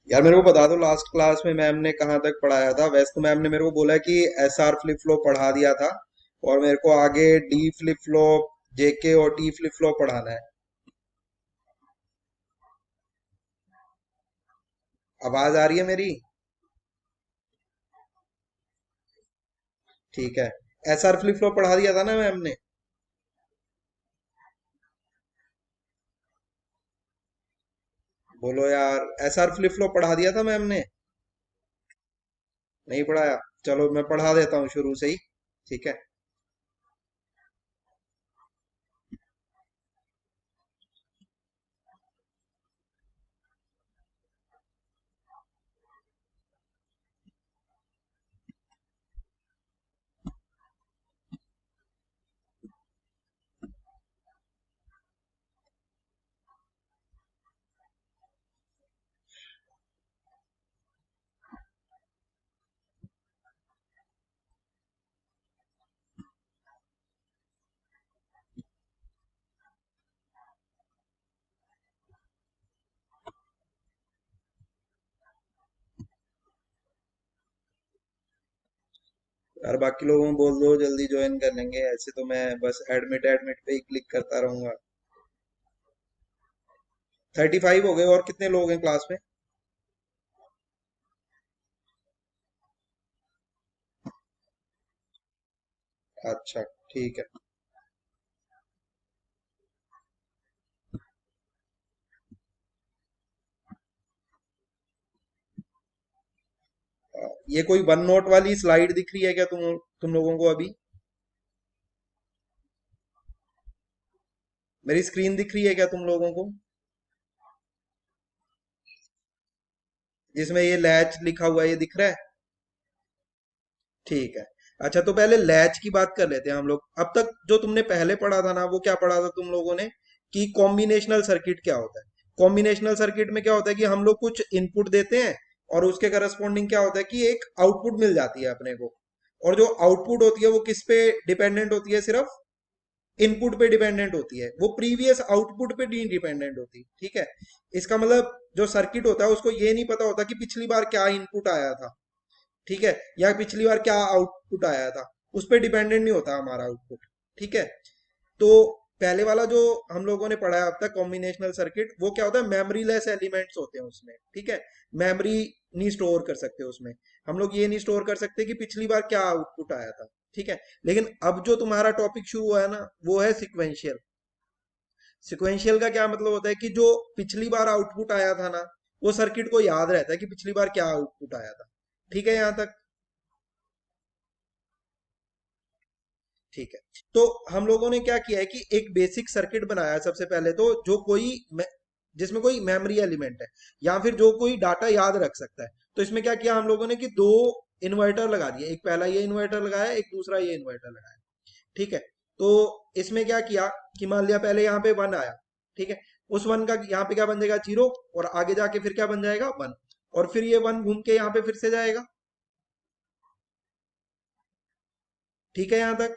यार मेरे को बता दो, लास्ट क्लास में मैम ने कहाँ तक पढ़ाया था? वैसे तो मैम ने मेरे को बोला कि एस आर फ्लिप फ्लॉप पढ़ा दिया था, और मेरे को आगे डी फ्लिप फ्लॉप, जेके और टी फ्लिप फ्लॉप पढ़ाना है। आवाज आ रही है मेरी? ठीक है। एस आर फ्लिप फ्लॉप पढ़ा दिया था ना मैम ने? बोलो यार, एस आर फ्लिप फ्लॉप पढ़ा दिया था मैम ने? नहीं पढ़ाया? चलो मैं पढ़ा देता हूँ शुरू से ही। ठीक है। यार बाकी लोगों को बोल दो जल्दी ज्वाइन कर लेंगे, ऐसे तो मैं बस एडमिट एडमिट पे ही क्लिक करता रहूंगा। 35 हो गए, और कितने लोग हैं क्लास में? अच्छा, ठीक है। ये कोई वन नोट वाली स्लाइड दिख रही है क्या तुम लोगों को अभी? मेरी स्क्रीन दिख रही है क्या तुम लोगों को, जिसमें ये लैच लिखा हुआ है, ये दिख रहा है? ठीक है। अच्छा, तो पहले लैच की बात कर लेते हैं हम लोग। अब तक जो तुमने पहले पढ़ा था ना, वो क्या पढ़ा था तुम लोगों ने, कि कॉम्बिनेशनल सर्किट क्या होता है। कॉम्बिनेशनल सर्किट में क्या होता है कि हम लोग कुछ इनपुट देते हैं, और उसके करस्पॉन्डिंग क्या होता है कि एक आउटपुट मिल जाती है अपने को। और जो आउटपुट होती है वो किस पे डिपेंडेंट होती है? सिर्फ इनपुट पे डिपेंडेंट होती है, वो प्रीवियस आउटपुट पे नहीं डिपेंडेंट होती। ठीक है। इसका मतलब जो सर्किट होता है उसको ये नहीं पता होता कि पिछली बार क्या इनपुट आया था, ठीक है, या पिछली बार क्या आउटपुट आया था। उस पर डिपेंडेंट नहीं होता हमारा आउटपुट। ठीक है। तो पहले वाला जो हम लोगों ने पढ़ा है अब तक, कॉम्बिनेशनल सर्किट, वो क्या होता है, मेमोरी लेस एलिमेंट्स होते हैं उसमें। ठीक है। मेमोरी नहीं स्टोर कर सकते उसमें। हम लोग ये नहीं स्टोर कर सकते कि पिछली बार क्या आउटपुट आया था। ठीक है। लेकिन अब जो तुम्हारा टॉपिक शुरू हुआ है ना, वो है सिक्वेंशियल। सिक्वेंशियल का क्या मतलब होता है कि जो पिछली बार आउटपुट आया था ना, वो सर्किट को याद रहता है कि पिछली बार क्या आउटपुट आया था। ठीक है यहां तक? ठीक है। तो हम लोगों ने क्या किया है कि एक बेसिक सर्किट बनाया है सबसे पहले तो, जो जिसमें कोई मेमोरी एलिमेंट है, या फिर जो कोई डाटा याद रख सकता है। तो इसमें क्या किया हम लोगों ने कि दो इन्वर्टर लगा दिए, एक पहला ये इन्वर्टर लगाया, एक दूसरा ये इन्वर्टर लगाया। ठीक है। तो इसमें क्या किया कि मान लिया पहले यहाँ पे वन आया। ठीक है। उस वन का यहाँ पे क्या बन जाएगा, जीरो। और आगे जाके फिर क्या बन जाएगा, वन। और फिर ये वन घूम के यहाँ पे फिर से जाएगा। ठीक है यहां तक?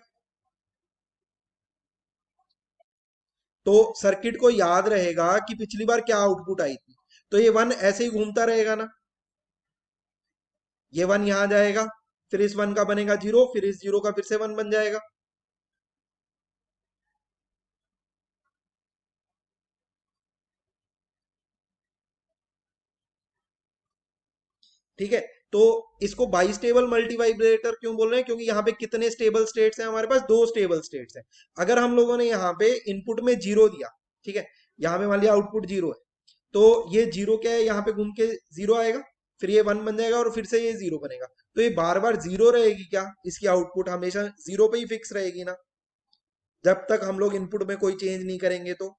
तो सर्किट को याद रहेगा कि पिछली बार क्या आउटपुट आई थी। तो ये वन ऐसे ही घूमता रहेगा ना। ये वन यहां जाएगा, फिर इस वन का बनेगा जीरो, फिर इस जीरो का फिर से वन बन जाएगा। ठीक है। तो इसको बाई स्टेबल मल्टीवाइब्रेटर क्यों बोल रहे हैं? क्योंकि यहाँ पे कितने स्टेबल स्टेट्स हैं हमारे पास? दो स्टेबल स्टेट्स हैं। अगर हम लोगों ने यहाँ पे इनपुट में जीरो दिया, ठीक है, यहाँ पे मान लिया आउटपुट जीरो है, तो ये जीरो क्या है, यहाँ पे घूम के जीरो आएगा, फिर ये वन बन जाएगा, और फिर से ये जीरो बनेगा। तो ये बार बार जीरो रहेगी क्या? इसकी आउटपुट हमेशा जीरो पे ही फिक्स रहेगी ना, जब तक हम लोग इनपुट में कोई चेंज नहीं करेंगे तो।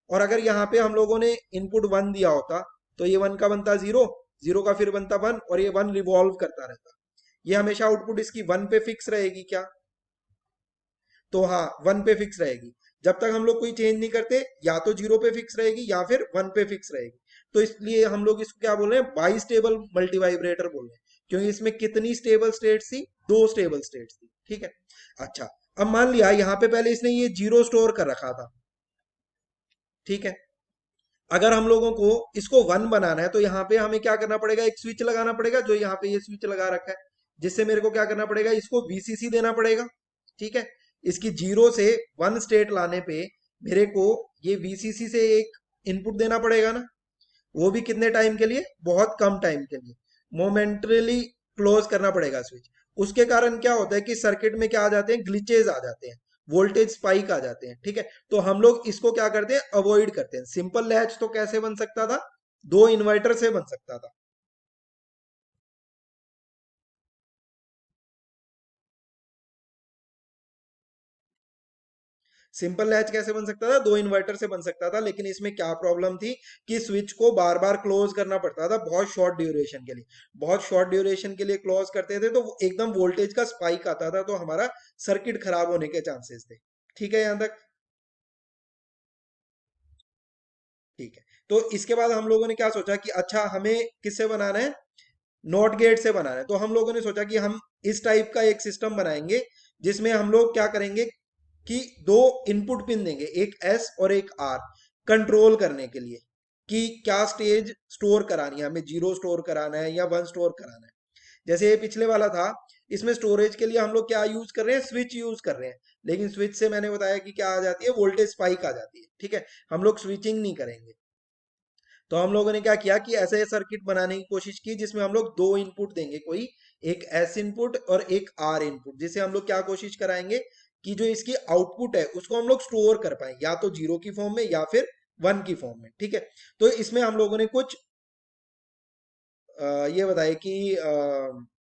और अगर यहाँ पे हम लोगों ने इनपुट वन दिया होता, तो ये वन का बनता जीरो, जीरो का फिर बनता वन, और ये वन रिवॉल्व करता रहता। ये हमेशा आउटपुट इसकी वन पे फिक्स रहेगी क्या? तो हाँ, वन पे फिक्स रहेगी। जब तक हम लोग कोई चेंज नहीं करते, या तो जीरो पे फिक्स रहेगी या फिर वन पे फिक्स रहेगी। तो इसलिए हम लोग इसको क्या बोल रहे हैं, बाई स्टेबल मल्टीवाइब्रेटर बोल रहे हैं। क्योंकि इसमें कितनी स्टेबल स्टेट्स थी? दो स्टेबल स्टेट्स थी। ठीक है। अच्छा, अब मान लिया यहाँ पे पहले इसने ये जीरो स्टोर कर रखा था। ठीक है। अगर हम लोगों को इसको 1 बनाना है तो यहाँ पे हमें क्या करना पड़ेगा, एक स्विच लगाना पड़ेगा, जो यहाँ पे ये स्विच लगा रखा है, जिससे मेरे को क्या करना पड़ेगा, इसको वीसीसी देना पड़ेगा। ठीक है, इसकी 0 से 1 स्टेट लाने पे मेरे को ये वीसीसी से एक इनपुट देना पड़ेगा ना, वो भी कितने टाइम के लिए, बहुत कम टाइम के लिए, मोमेंटरली क्लोज करना पड़ेगा स्विच। उसके कारण क्या होता है कि सर्किट में क्या आ जाते हैं, ग्लिचेज आ जाते हैं, वोल्टेज स्पाइक आ जाते हैं। ठीक है, तो हम लोग इसको क्या करते हैं, अवॉइड करते हैं। सिंपल लैच तो कैसे बन सकता था, 2 इन्वर्टर से बन सकता था। सिंपल लैच कैसे बन सकता था, 2 इन्वर्टर से बन सकता था, लेकिन इसमें क्या प्रॉब्लम थी कि स्विच को बार बार क्लोज करना पड़ता था, बहुत शॉर्ट ड्यूरेशन के लिए। बहुत शॉर्ट ड्यूरेशन के लिए क्लोज करते थे तो एकदम वोल्टेज का स्पाइक आता था, तो हमारा सर्किट खराब होने के चांसेस थे। ठीक है यहां तक? ठीक है, तो इसके बाद हम लोगों ने क्या सोचा कि अच्छा हमें किससे बनाना है, नॉट गेट से बनाना है। तो हम लोगों ने सोचा कि हम इस टाइप का एक सिस्टम बनाएंगे, जिसमें हम लोग क्या करेंगे कि 2 इनपुट पिन देंगे, एक एस और एक आर, कंट्रोल करने के लिए कि क्या स्टेज स्टोर करानी है, हमें 0 स्टोर कराना है या 1 स्टोर कराना है। जैसे ये पिछले वाला था, इसमें स्टोरेज के लिए हम लोग क्या यूज कर रहे हैं, स्विच यूज कर रहे हैं, लेकिन स्विच से मैंने बताया कि क्या आ जाती है, वोल्टेज स्पाइक आ जाती है। ठीक है, हम लोग स्विचिंग नहीं करेंगे। तो हम लोगों ने क्या किया कि ऐसे सर्किट बनाने की कोशिश की जिसमें हम लोग 2 इनपुट देंगे, कोई एक एस इनपुट और एक आर इनपुट, जिसे हम लोग क्या कोशिश कराएंगे कि जो इसकी आउटपुट है उसको हम लोग स्टोर कर पाए, या तो 0 की फॉर्म में या फिर 1 की फॉर्म में। ठीक है, तो इसमें हम लोगों ने कुछ ये बताया कि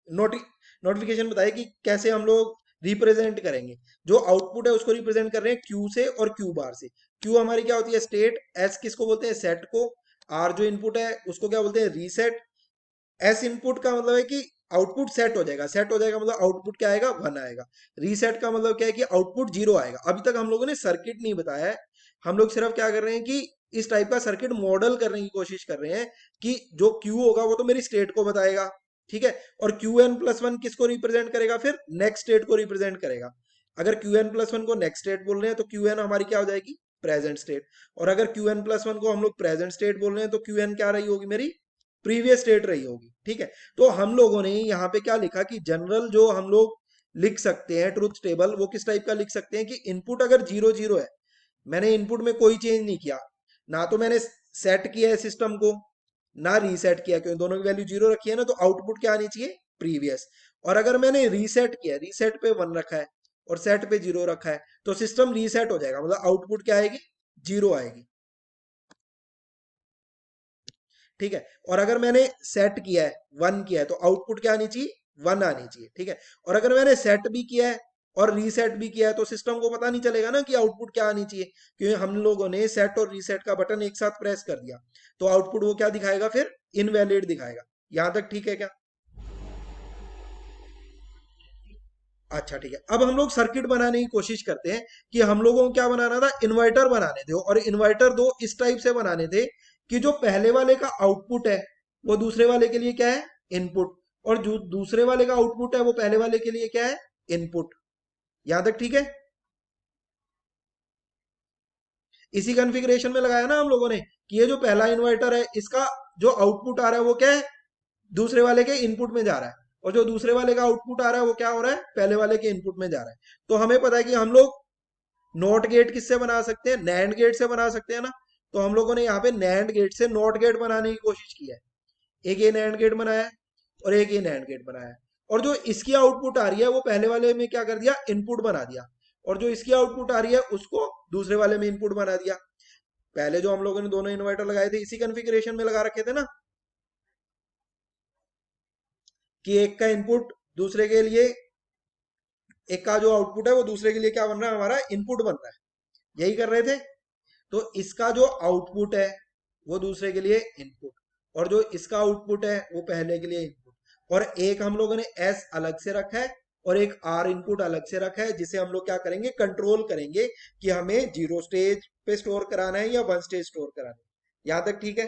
नोटि नोटिफिकेशन बताया कि कैसे हम लोग रिप्रेजेंट करेंगे। जो आउटपुट है उसको रिप्रेजेंट कर रहे हैं क्यू से और क्यू बार से। क्यू हमारी क्या होती है, स्टेट, एस किसको बोलते हैं, सेट को, आर जो इनपुट है उसको क्या बोलते हैं, रीसेट। एस इनपुट का मतलब है कि आउटपुट सेट हो जाएगा, सेट हो जाएगा मतलब आउटपुट क्या आएगा, 1 आएगा। रीसेट का मतलब क्या है कि आउटपुट 0 आएगा। अभी तक हम लोगों ने सर्किट नहीं बताया है, हम लोग सिर्फ क्या कर रहे हैं कि इस टाइप का सर्किट मॉडल करने की कोशिश कर रहे हैं कि जो क्यू होगा वो तो मेरी स्टेट को बताएगा। ठीक है, और क्यू एन प्लस वन किसको रिप्रेजेंट करेगा, फिर नेक्स्ट स्टेट को रिप्रेजेंट करेगा। अगर क्यू एन प्लस वन को नेक्स्ट स्टेट बोल रहे हैं तो क्यू एन हमारी क्या हो जाएगी, प्रेजेंट स्टेट। और अगर क्यू एन प्लस वन को हम लोग प्रेजेंट स्टेट बोल रहे हैं तो क्यू एन क्या रही होगी, मेरी प्रीवियस स्टेट रही होगी। ठीक है, तो हम लोगों ने यहाँ पे क्या लिखा कि जनरल जो हम लोग लिख सकते हैं ट्रुथ टेबल, वो किस टाइप का लिख सकते हैं कि इनपुट अगर 0 0 है, मैंने इनपुट में कोई चेंज नहीं किया, ना तो मैंने सेट किया है सिस्टम को, ना रीसेट किया, क्योंकि दोनों की वैल्यू 0 रखी है ना, तो आउटपुट क्या आनी चाहिए, प्रीवियस। और अगर मैंने रीसेट किया, रीसेट पे 1 रखा है और सेट पे 0 रखा है, तो सिस्टम रीसेट हो जाएगा, मतलब आउटपुट क्या आएगी, 0 आएगी। ठीक है, और अगर मैंने सेट किया है, 1 किया है, तो आउटपुट क्या आनी चाहिए, 1 आनी चाहिए। ठीक है, और अगर मैंने सेट भी किया है और रीसेट भी किया है, तो सिस्टम को पता नहीं चलेगा ना कि आउटपुट क्या आनी चाहिए, क्योंकि हम लोगों ने सेट और रीसेट का बटन एक साथ प्रेस कर दिया, तो आउटपुट वो क्या दिखाएगा, फिर इनवैलिड दिखाएगा। यहां तक ठीक है क्या? अच्छा ठीक है, अब हम लोग सर्किट बनाने की कोशिश करते हैं कि हम लोगों को क्या बनाना था, इन्वर्टर बनाने थे, और इन्वर्टर दो इस टाइप से बनाने थे कि जो पहले वाले का आउटपुट है वो दूसरे वाले के लिए क्या है, इनपुट, और जो दूसरे वाले का आउटपुट है वो पहले वाले के लिए क्या है, इनपुट। यहां तक ठीक है? इसी कॉन्फ़िगरेशन में लगाया ना हम लोगों ने कि ये जो पहला इन्वर्टर है इसका जो आउटपुट आ रहा है वो क्या है, दूसरे वाले के इनपुट में जा रहा है, और जो दूसरे वाले का आउटपुट आ रहा है वो क्या हो रहा है, पहले वाले के इनपुट में जा रहा है। तो हमें पता है कि हम लोग नॉट गेट किससे बना सकते हैं, नैंड गेट से बना सकते हैं ना। तो हम लोगों ने यहाँ पे नैंड गेट से नॉट गेट बनाने की कोशिश की है। एक ये नैंड गेट बनाया है और एक ये नैंड गेट बनाया है, और जो इसकी आउटपुट आ रही है वो पहले वाले में क्या कर दिया, इनपुट बना दिया, और जो इसकी आउटपुट आ रही है उसको दूसरे वाले में इनपुट बना दिया। पहले जो हम लोगों ने दोनों इन्वर्टर लगाए थे इसी कॉन्फ़िगरेशन में लगा रखे थे ना, कि एक का इनपुट दूसरे के लिए, एक का जो आउटपुट है वो दूसरे के लिए क्या बन रहा है, हमारा इनपुट बन रहा है, यही कर रहे थे। तो इसका जो आउटपुट है वो दूसरे के लिए इनपुट, और जो इसका आउटपुट है वो पहले के लिए इनपुट, और एक हम लोगों ने एस अलग से रखा है और एक आर इनपुट अलग से रखा है, जिसे हम लोग क्या करेंगे, कंट्रोल करेंगे कि हमें 0 स्टेज पे स्टोर कराना है या 1 स्टेज स्टोर कराना है। यहां तक ठीक है?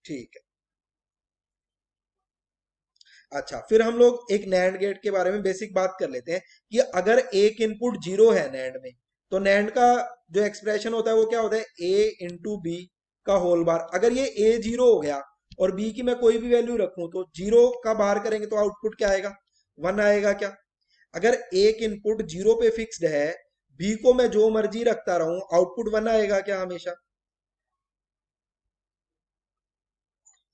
ठीक है। अच्छा, फिर हम लोग एक नैंड गेट के बारे में बेसिक बात कर लेते हैं कि अगर एक इनपुट 0 है नैंड में, तो नैंड का जो एक्सप्रेशन होता है वो क्या होता है, ए इंटू बी का होल बार। अगर ये ए जीरो हो गया और बी की मैं कोई भी वैल्यू रखूं तो जीरो का बार करेंगे तो आउटपुट क्या आएगा, वन आएगा क्या। अगर एक इनपुट जीरो पे फिक्स्ड है, बी को मैं जो मर्जी रखता रहूं, आउटपुट वन आएगा क्या हमेशा,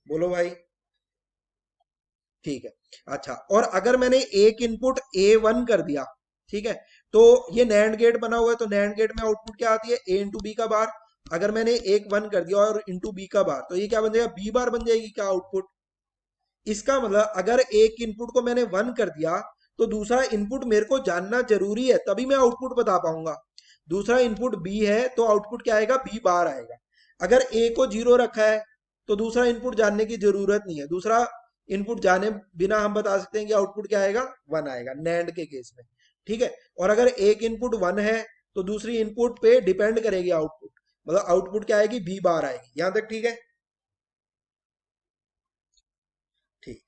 बोलो भाई। ठीक है। अच्छा, और अगर मैंने एक इनपुट ए वन कर दिया, ठीक है, तो ये नैंड गेट बना हुआ है, तो नैंड गेट में आउटपुट क्या आती है, ए इंटू बी का बार। अगर मैंने एक वन कर दिया और इंटू बी का बार, तो ये क्या बन जाएगा, बी बार बन जाएगी क्या आउटपुट। इसका मतलब अगर एक इनपुट को मैंने वन कर दिया, तो दूसरा इनपुट मेरे को जानना जरूरी है, तभी मैं आउटपुट बता पाऊंगा। दूसरा इनपुट बी है तो आउटपुट क्या आएगा, बी बार आएगा। अगर ए को जीरो रखा है तो दूसरा इनपुट जानने की जरूरत नहीं है, दूसरा इनपुट जाने बिना हम बता सकते हैं कि आउटपुट क्या आएगा, वन आएगा, नैंड के केस में। ठीक है। और अगर एक इनपुट वन है तो दूसरी इनपुट पे डिपेंड करेगी आउटपुट, मतलब आउटपुट क्या आएगी, बी बार आएगी। यहां तक ठीक है। ठीक।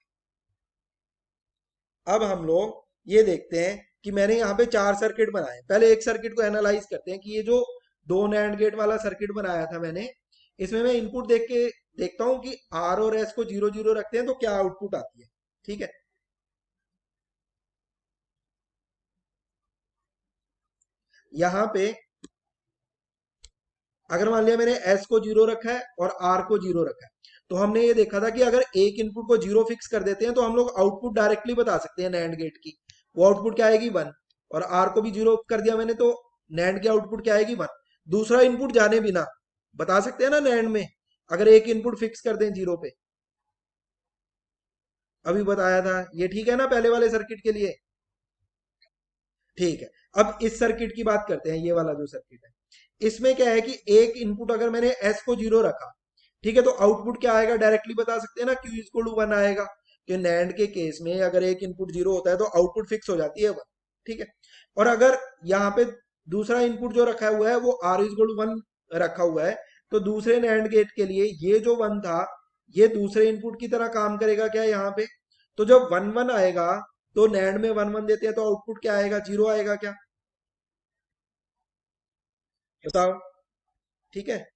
अब हम लोग ये देखते हैं कि मैंने यहाँ पे चार सर्किट बनाए। पहले एक सर्किट को एनालाइज करते हैं कि ये जो दो नैंड गेट वाला सर्किट बनाया था मैंने, इसमें मैं इनपुट देख के देखता हूँ कि आर और एस को जीरो जीरो रखते हैं तो क्या आउटपुट आती है। ठीक है। यहाँ पे अगर मान लिया मैंने एस को जीरो रखा है और आर को जीरो रखा है, तो हमने ये देखा था कि अगर एक इनपुट को जीरो फिक्स कर देते हैं तो हम लोग आउटपुट डायरेक्टली बता सकते हैं नैंड गेट की। वो आउटपुट क्या आएगी, वन। और आर को भी जीरो कर दिया मैंने तो नैंड की आउटपुट क्या आएगी, वन। दूसरा इनपुट जाने बिना बता सकते हैं ना नैंड में, अगर एक इनपुट फिक्स कर दें जीरो पे। अभी बताया था, ये ठीक है ना पहले वाले सर्किट के लिए। ठीक है। अब इस सर्किट की बात करते हैं, ये वाला जो सर्किट है, इसमें क्या है कि एक इनपुट अगर मैंने एस को जीरो रखा, ठीक है, तो आउटपुट क्या आएगा डायरेक्टली बता सकते हैं ना, क्यू इक्वल टू वन आएगा। कि नैंड के केस में अगर एक इनपुट जीरो होता है तो आउटपुट फिक्स हो जाती है वन। ठीक है। और अगर यहाँ पे दूसरा इनपुट जो रखा हुआ है वो आर इक्वल टू वन रखा हुआ है, तो दूसरे नैंड गेट के लिए ये जो वन था, ये दूसरे इनपुट की तरह काम करेगा क्या यहाँ पे। तो जब वन वन आएगा, तो नैंड में वन वन देते हैं तो आउटपुट क्या आएगा, जीरो आएगा क्या, बताओ। ठीक है।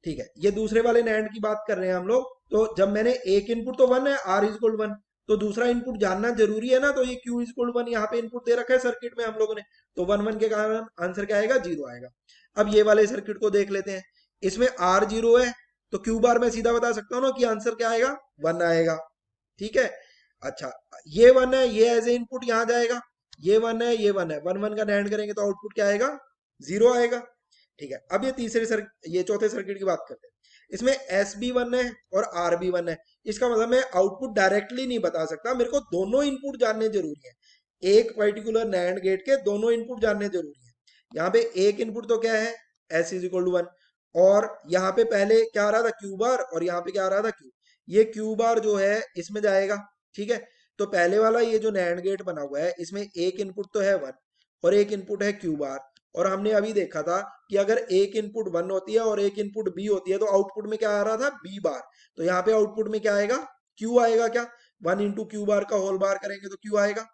ठीक है, ये दूसरे वाले नैंड की बात कर रहे हैं हम लोग। तो जब मैंने एक इनपुट तो वन है, आर इज इक्वल वन, तो दूसरा इनपुट जानना जरूरी है ना, तो ये क्यू इज इक्वल वन यहाँ पे इनपुट दे रखा है सर्किट में हम लोगों ने, तो वन वन के कारण आंसर क्या आएगा, जीरो आएगा। अब ये वाले सर्किट को देख लेते हैं। इसमें आर जीरो है, तो क्यू बार मैं सीधा बता सकता हूँ ना कि आंसर क्या आएगा, वन आएगा। ठीक है। अच्छा, ये वन है, ये एज ए इनपुट यहाँ जाएगा, ये वन है, ये वन है, वन वन का नैंड करेंगे तो आउटपुट क्या आएगा, जीरो आएगा। ठीक है। अब ये चौथे सर्किट की बात करते हैं। इसमें एस बी वन है और आर बी वन है। इसका मतलब मैं आउटपुट डायरेक्टली नहीं बता सकता, मेरे को दोनों इनपुट जानने जरूरी है। एक पर्टिकुलर नैंड गेट के दोनों इनपुट जानने जरूरी है। यहाँ पे एक इनपुट तो क्या है, S is equal to one, और यहाँ पे पहले क्या आ रहा था, क्यू बार, और यहाँ पे क्या आ रहा था, क्यू। ये क्यू बार जो है इसमें जाएगा। ठीक है। तो पहले वाला ये जो नैंड गेट बना हुआ है, इसमें एक इनपुट तो है वन और एक इनपुट है क्यू बार। और हमने अभी देखा था कि अगर एक इनपुट वन होती है और एक इनपुट बी होती है तो आउटपुट में क्या आ रहा था, बी बार। तो यहाँ पे आउटपुट में क्या आएगा, क्यू आएगा क्या, वन इंटू क्यू बार का होल बार करेंगे तो क्यू आएगा।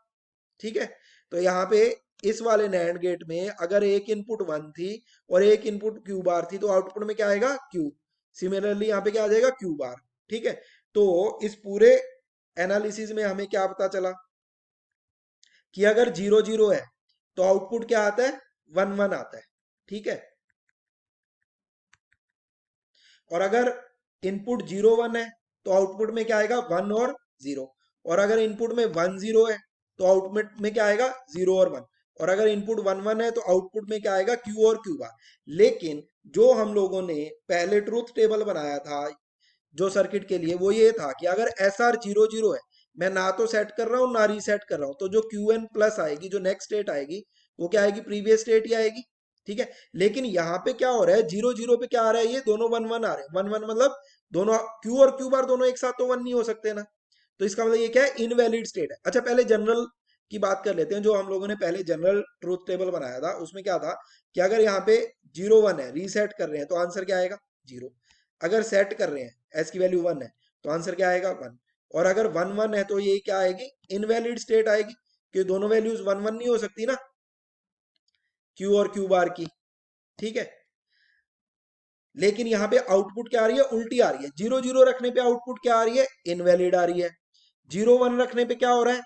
ठीक है। तो यहाँ पे इस वाले नैंड गेट में अगर एक इनपुट वन थी और एक इनपुट क्यू बार थी, तो आउटपुट में क्या आएगा, क्यू। सिमिलरली यहाँ पे क्या आ जाएगा, क्यू बार। ठीक है। तो इस पूरे एनालिसिस में हमें क्या पता चला कि अगर जीरो जीरो है तो आउटपुट क्या आता है, वन वन आता है। ठीक है। और अगर इनपुट जीरो वन है तो आउटपुट में क्या आएगा, वन और जीरो। और अगर इनपुट में वन जीरो है तो आउटपुट में क्या आएगा, जीरो और वन। और अगर इनपुट वन वन है तो आउटपुट में क्या आएगा, क्यू और क्यू बार। लेकिन जो हम लोगों ने पहले ट्रूथ टेबल बनाया था जो सर्किट के लिए, वो ये था कि अगर एस आर जीरो जीरो है, मैं ना तो सेट कर रहा हूँ ना रीसेट कर रहा हूँ, तो जो क्यू एन प्लस आएगी, जो नेक्स्ट स्टेट आएगी, वो क्या आएगी, प्रीवियस स्टेट ही आएगी। ठीक है। लेकिन यहाँ पे क्या हो रहा है, जीरो जीरो पे क्या आ रहा है, ये दोनों वन वन आ रहे हैं। वन वन मतलब दोनों क्यू और क्यू बार दोनों एक साथ तो वन नहीं हो सकते ना। तो इसका मतलब ये क्या है, इनवैलिड स्टेट है। अच्छा, पहले जनरल की बात कर लेते हैं। जो हम लोगों ने पहले जनरल ट्रूथ टेबल बनाया था उसमें क्या था कि अगर यहाँ पे जीरो वन है, रीसेट कर रहे हैं, तो आंसर क्या आएगा, जीरो। अगर सेट कर रहे हैं, एस की वैल्यू वन है, तो आंसर क्या आएगा, वन। और अगर वन वन है तो ये क्या आएगी, इनवैलिड स्टेट आएगी, क्योंकि दोनों वैल्यूज वन वन नहीं हो सकती ना, क्यू और क्यू बार की। ठीक है। लेकिन यहाँ पे आउटपुट क्या आ रही है, उल्टी आ रही है। 0 0 रखने पे आउटपुट क्या आ रही है, इनवैलिड आ रही है। 0 1 रखने पे क्या हो रहा है,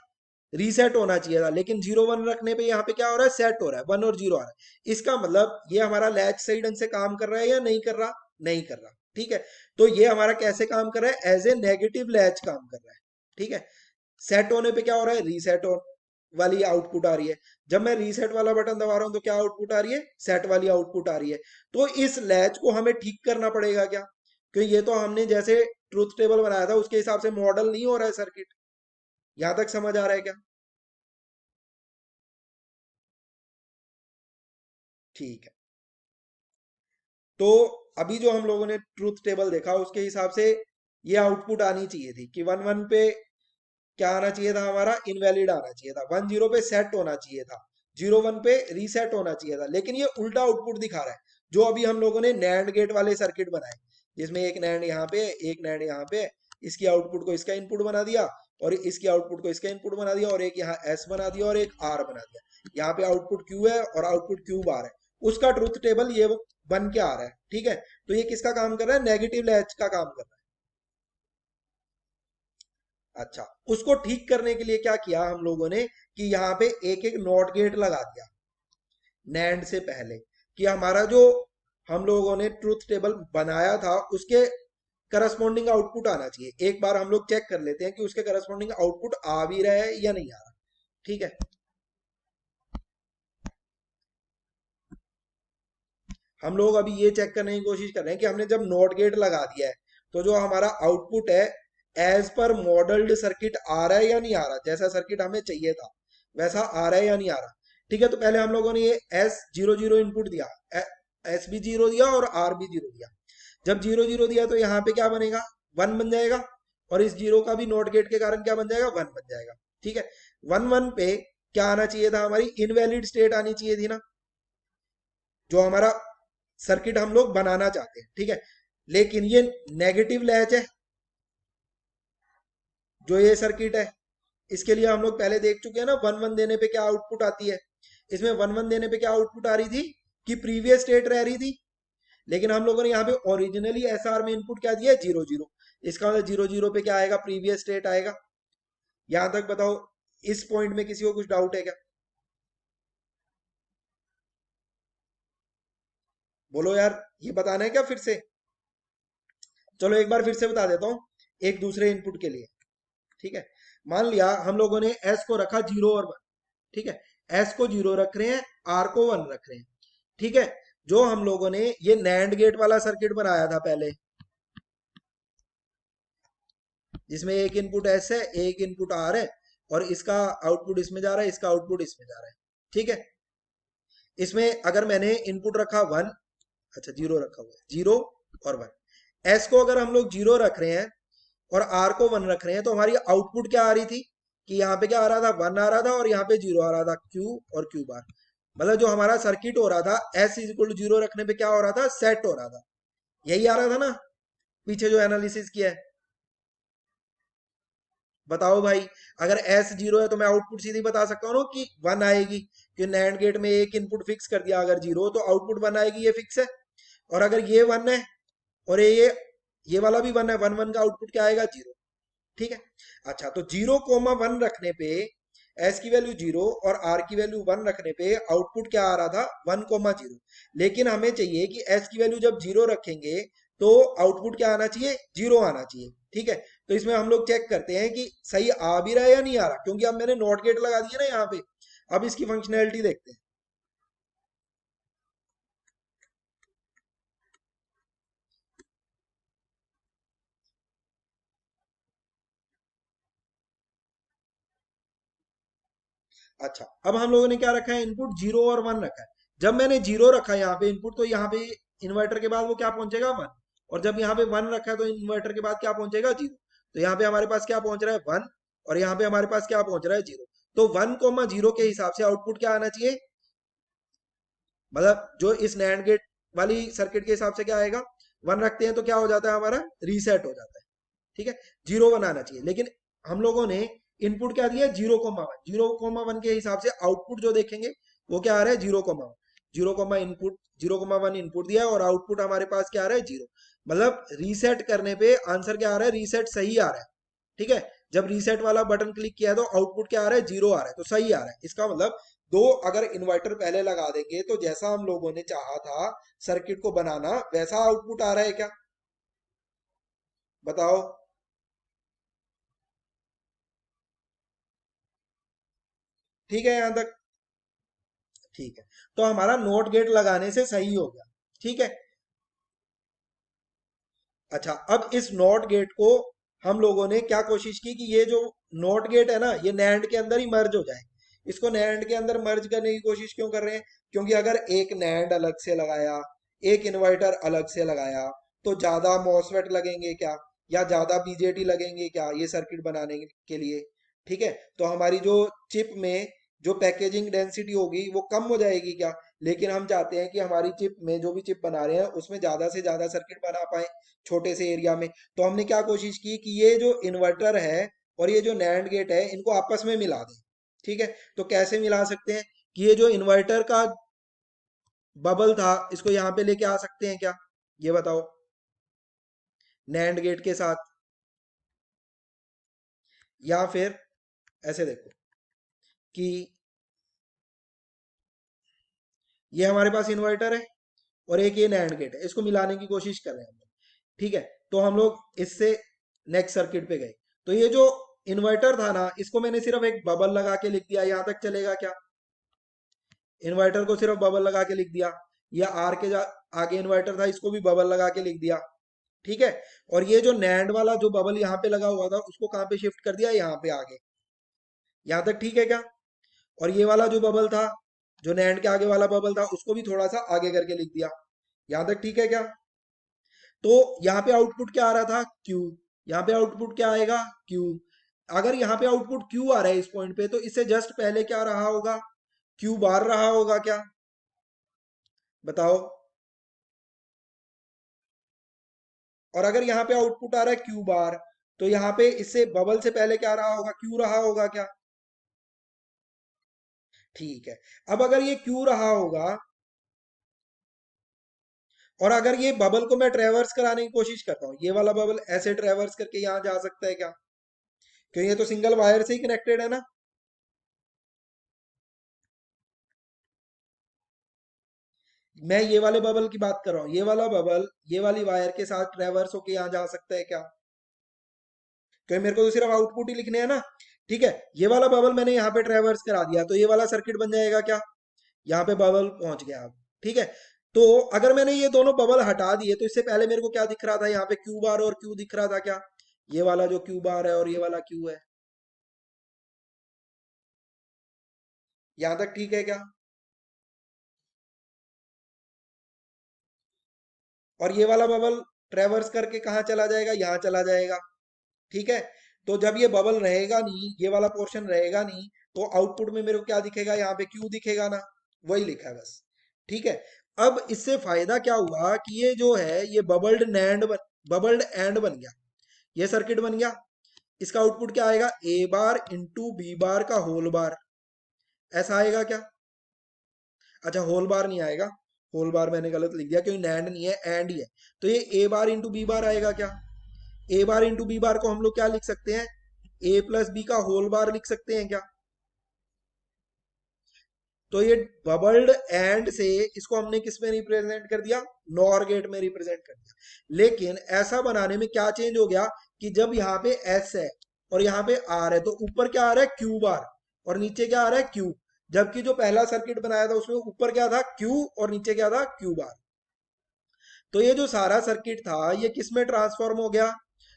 रीसेट होना चाहिए था, लेकिन 0 1 रखने पे यहाँ पे क्या हो रहा है, सेट हो रहा है, 1 और 0 आ रहा है। इसका मतलब ये हमारा लैच सही ढंग से काम कर रहा है या नहीं कर रहा, नहीं कर रहा। ठीक है, तो ये हमारा कैसे काम कर रहा है, एज ए नेगेटिव लैच काम कर रहा है। ठीक है, सेट होने पे क्या हो रहा है, रीसेट हो वाली आउटपुट आ रही है। जब मैं रीसेट वाला बटन दबा रहा हूं तो क्या आउटपुट आ रही है, सेट वाली आउटपुट आ रही है। तो इस लैच को हमें ठीक करना पड़ेगा क्या, क्योंकि ये तो हमने जैसे ट्रूथ टेबल बनाया था उसके हिसाब से मॉडल नहीं हो रहा है सर्किट। यहां तक समझ आ रहा है क्या? ठीक है, तो अभी जो हम लोगों ने ट्रूथ टेबल देखा उसके हिसाब से ये आउटपुट आनी चाहिए थी कि 1 1 पे क्या आना चाहिए था, हमारा इनवैलिड आना चाहिए था। 1 0 पे सेट होना चाहिए था, 0 1 पे रीसेट होना चाहिए था, लेकिन ये उल्टा आउटपुट दिखा रहा है। जो अभी हम लोगों ने नैंड गेट वाले सर्किट बनाए, जिसमें एक नैंड यहाँ पे, एक नैंड यहाँ पे, इसकी आउटपुट को इसका इनपुट बना दिया और इसकी आउटपुट को इसका इनपुट बना दिया, और एक यहाँ एस बना दिया और एक आर बना दिया। यहाँ पे आउटपुट क्यू है और आउटपुट क्यू बार है। उसका ट्रुथ टेबल ये बन के आ रहा है। ठीक है, तो ये किसका काम कर रहा है, नेगेटिव लैच का काम कर रहा है। अच्छा, उसको ठीक करने के लिए क्या किया हम लोगों ने कि यहाँ पे एक एक नॉट गेट लगा दिया नैंड से पहले, कि हमारा जो हम लोगों ने ट्रूथ टेबल बनाया था उसके करस्पॉन्डिंग आउटपुट आना चाहिए। एक बार हम लोग चेक कर लेते हैं कि उसके करस्पॉन्डिंग आउटपुट आ भी रहा है या नहीं आ रहा। ठीक है, हम लोग अभी ये चेक करने की कोशिश कर रहे हैं कि हमने जब नॉट गेट लगा दिया है तो जो हमारा आउटपुट है एज पर मॉडल्ड सर्किट आ रहा है या नहीं आ रहा, जैसा सर्किट हमें चाहिए था वैसा आ रहा है या नहीं आ रहा। ठीक है, तो पहले हम लोगों ने ये एस जीरो जीरो इनपुट दिया, एस भी जीरो दिया और आर भी जीरो दिया। जब जीरो जीरो दिया तो यहाँ पे क्या बनेगा, 1 बन जाएगा, और इस जीरो का भी नॉट गेट के कारण क्या बन जाएगा, 1 बन जाएगा। ठीक है, 1 1 पे क्या आना चाहिए था, हमारी इनवैलिड स्टेट आनी चाहिए थी ना, जो हमारा सर्किट हम लोग बनाना चाहते हैं। ठीक है, लेकिन ये नेगेटिव लैच है जो ये सर्किट है, इसके लिए हम लोग पहले देख चुके हैं ना, 1 1 देने पे क्या आउटपुट आती है। इसमें 1 1 देने पे क्या आउटपुट आ रही थी कि प्रीवियस स्टेट रह रही थी, लेकिन हम लोगों ने यहाँ पे ओरिजिनली एसआर में इनपुट क्या दिया है, 0 0। इसका मतलब 0 0 पे क्या आएगा, प्रीवियस स्टेट आएगा। यहां तक बताओ, इस पॉइंट में किसी को कुछ डाउट है क्या, बोलो यार, ये बताना है क्या फिर से? चलो एक बार फिर से बता देता हूँ, एक दूसरे इनपुट के लिए। ठीक है, मान लिया हम लोगों ने एस को रखा 0 और 1। ठीक है, एस को 0 रख रहे हैं, आर को 1 रख रहे हैं। ठीक है, जो हम लोगों ने ये नैंड गेट वाला सर्किट बनाया था पहले, जिसमें एक इनपुट एस है, एक इनपुट आर है, और इसका आउटपुट इसमें जा रहा है, इसका आउटपुट इसमें जा रहा है। ठीक है, इसमें अगर मैंने इनपुट रखा 1, अच्छा 0 रखा हुआ है, 0 और 1, एस को अगर हम लोग 0 रख रहे हैं और आर को 1 रख रहे हैं, तो हमारी आउटपुट क्या आ रही थी कि यहाँ पे क्या आ रहा था, 1 आ रहा था और यहाँ पे 0 आ रहा था, क्यू और क्यू बार। मतलब जो हमारा सर्किट हो रहा था, एस इज इक्वल टू 0 रखने पे क्या हो रहा था, सेट हो रहा था। यही आ रहा था ना पीछे जो एनालिसिस किया है। बताओ भाई, अगर एस 0 है तो मैं आउटपुट सीधी बता सकता हूँ ना कि 1 आएगी, कि नैंड गेट में एक इनपुट फिक्स कर दिया अगर 0 तो आउटपुट 1 आएगी, ये फिक्स है। और अगर ये 1 है और ये वाला भी 1 है, 1 1 का आउटपुट क्या आएगा, 0। ठीक है, अच्छा तो 0 1 रखने पे एस की वैल्यू 0 और आर की वैल्यू 1 रखने पे आउटपुट क्या आ रहा था, 1 0। लेकिन हमें चाहिए कि एस की वैल्यू जब 0 रखेंगे तो आउटपुट क्या आना चाहिए, 0 आना चाहिए। ठीक है, तो इसमें हम लोग चेक करते हैं कि सही आ भी रहा है या नहीं आ रहा, क्योंकि अब मैंने नॉट गेट लगा दिया ना यहाँ पे। अब इसकी फंक्शनैलिटी देखते हैं। अच्छा, अब हम लोगों ने क्या रखा है, इनपुट 0 और 1 रखा है। जब मैंने 0 रखा है यहाँ पे इनपुट, तो यहाँ पे इन्वर्टर के बाद वो क्या पहुंचेगा, 1। और जब यहाँ पे 1 रखा है तो इन्वर्टर के बाद क्या पहुंचेगा, 0। तो यहाँ पे हमारे पास क्या पहुंच रहा है, 1, और यहाँ पे हमारे पास क्या पहुंच रहा है, 0। तो 1 0 के हिसाब से आउटपुट क्या आना चाहिए, मतलब जो इस नैंड गेट वाली सर्किट के हिसाब से क्या आएगा, 1 रखते हैं तो क्या हो जाता है, हमारा रीसेट हो जाता है। ठीक है, 0 1 आना चाहिए, लेकिन हम लोगों ने इनपुट क्या दिया, 0 1। 0 1 के हिसाब से आउटपुट जो देखेंगे वो क्या आ रहा है, 0 1। इनपुट 0,1 इनपुट दिया है और आउटपुट हमारे पास क्या आ रहा है 0। मतलब रीसेट करने पे आंसर क्या आ रहा है, रीसेट सही आ रहा है। ठीक है, जब रीसेट वाला बटन क्लिक किया है तो आउटपुट क्या आ रहा है, 0 आ रहा है, तो सही आ रहा है। इसका मतलब दो अगर इन्वर्टर पहले लगा देंगे तो जैसा हम लोगों ने चाहा था सर्किट को बनाना वैसा आउटपुट आ रहा है क्या, बताओ। ठीक है यहां तक, ठीक है। तो हमारा नोट गेट लगाने से सही हो गया। ठीक है, अच्छा अब इस नॉट गेट को हम लोगों ने क्या कोशिश की कि ये जो नॉट गेट है ना ये नैंड के अंदर ही मर्ज हो जाए। इसको नैंड के अंदर मर्ज करने की कोशिश क्यों कर रहे हैं, क्योंकि अगर एक नैंड अलग से लगाया, एक इन्वर्टर अलग से लगाया, तो ज्यादा मॉसफेट लगेंगे क्या, या ज्यादा बीजेटी लगेंगे क्या ये सर्किट बनाने के लिए। ठीक है, तो हमारी जो चिप में जो पैकेजिंग डेंसिटी होगी वो कम हो जाएगी क्या। लेकिन हम चाहते हैं कि हमारी चिप में जो भी चिप बना रहे हैं उसमें ज्यादा से ज्यादा सर्किट बना पाए छोटे से एरिया में। तो हमने क्या कोशिश की कि ये जो इन्वर्टर है और ये जो नैंड गेट है इनको आपस में मिला दें। ठीक है, तो कैसे मिला सकते हैं कि ये जो इन्वर्टर का बबल था इसको यहाँ पे लेके आ सकते हैं क्या, ये बताओ, नैंड गेट के साथ। या फिर ऐसे देखो कि ये हमारे पास इन्वर्टर है और एक ये नैंड गेट है, इसको मिलाने की कोशिश कर रहे हैं हम लोग। ठीक है, तो हम लोग इससे नेक्स्ट सर्किट पे गए। तो ये जो इन्वर्टर था ना इसको मैंने सिर्फ एक बबल लगा के लिख दिया, यहां तक चलेगा क्या, इन्वर्टर को सिर्फ बबल लगा के लिख दिया। या आर के आगे इन्वर्टर था इसको भी बबल लगा के लिख दिया। ठीक है, और ये जो नैंड वाला जो बबल यहाँ पे लगा हुआ था उसको कहाँ पे शिफ्ट कर दिया, यहाँ पे आगे। यहाँ तक ठीक है क्या, और ये वाला जो बबल था, जो नैंड के आगे वाला बबल था उसको भी थोड़ा सा आगे करके लिख दिया। यहाँ तक ठीक है क्या। तो यहाँ पे आउटपुट क्या आ रहा था, क्यू। यहाँ पे आउटपुट क्या आएगा, क्यू। अगर यहाँ पे आउटपुट क्यू आ रहा है इस पॉइंट पे तो इससे जस्ट पहले क्या रहा होगा, क्यू बार रहा होगा क्या, बताओ। और अगर यहाँ पे आउटपुट आ रहा है क्यू बार तो यहाँ पे इससे बबल से पहले क्या रहा होगा, क्यू रहा होगा क्या। ठीक है, अब अगर ये क्यू रहा होगा और अगर ये बबल को मैं ट्रेवर्स कराने की कोशिश करता हूँ, ये वाला बबल ऐसे ट्रेवर्स करके यहाँ जा सकता है क्या, क्योंकि ये तो सिंगल वायर से ही कनेक्टेड है ना। मैं ये वाले बबल की बात कर रहा हूँ, ये वाला बबल ये वाली वायर के साथ ट्रेवर्स होके यहाँ जा सकता है क्या, क्योंकि मेरे को तो सिर्फ आउटपुट ही लिखने हैं ना। ठीक है, ये वाला बबल मैंने यहाँ पे ट्रेवर्स करा दिया तो ये वाला सर्किट बन जाएगा क्या, यहाँ पे बबल पहुंच गया अब। ठीक है, तो अगर मैंने ये दोनों बबल हटा दिए तो इससे पहले मेरे को क्या दिख रहा था, यहाँ पे क्यू बार और क्यू दिख रहा था क्या, ये वाला जो क्यू बार है और ये वाला क्यू है। यहाँ तक ठीक है क्या, और ये वाला बबल ट्रेवर्स करके कहाँ चला जाएगा, यहाँ चला जाएगा। ठीक है, तो जब ये बबल रहेगा नहीं, ये वाला पोर्शन रहेगा नहीं, तो आउटपुट में मेरे को क्या दिखेगा, यहाँ पे क्यू दिखेगा ना, वही लिखा है बस। ठीक है, अब इससे फायदा क्या हुआ कि ये जो है ये बबल्ड एंड बन गया, ये सर्किट बन गया। इसका आउटपुट क्या आएगा, ए बार इंटू बी बार का होल बार, ऐसा आएगा क्या। अच्छा होल बार नहीं आएगा, होल बार मैंने गलत लिख दिया क्योंकि नैंड नहीं है एंड ही है। तो ये ए बार इंटू बी बार आएगा क्या, ए बार इंटू बी बार को हम लोग क्या लिख सकते हैं, ए प्लस बी का होल बार लिख सकते हैं क्या। तो ये बबल्ड एंड से इसको हमने किस में रिप्रेजेंट कर दिया, नॉर गेट में रिप्रेजेंट कर दिया। लेकिन ऐसा बनाने में क्या चेंज हो गया कि जब यहाँ पे एस है और यहाँ पे आर है तो ऊपर क्या आ रहा है क्यू बार और नीचे क्या आ रहा है क्यू। जबकि जो पहला सर्किट बनाया था उसमें ऊपर क्या था क्यू और नीचे क्या था क्यू बार। तो ये जो सारा सर्किट था ये किस में ट्रांसफॉर्म हो गया,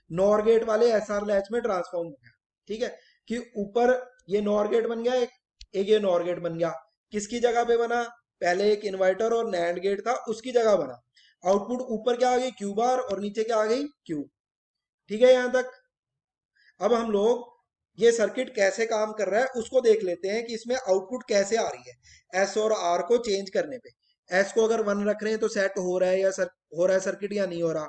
नॉर गेट वाले एसआर लैच में ट्रांसफॉर्म हो गया। ठीक है, कि ऊपर ये नॉर गेट बन गया, एक ये नॉर गेट बन गया। किसकी जगह पे बना, पहले एक इन्वर्टर और नैंड गेट था उसकी जगह बना। आउटपुट ऊपर क्या आ गई क्यू बार और नीचे क्या आ गई क्यू। ठीक है यहां तक। अब हम लोग ये सर्किट कैसे काम कर रहा है उसको देख लेते हैं कि इसमें आउटपुट कैसे आ रही है एस और आर को चेंज करने पे। एस को अगर 1 रख रहे हैं तो सेट हो रहा है या हो रहा है सर्किट या नहीं हो रहा,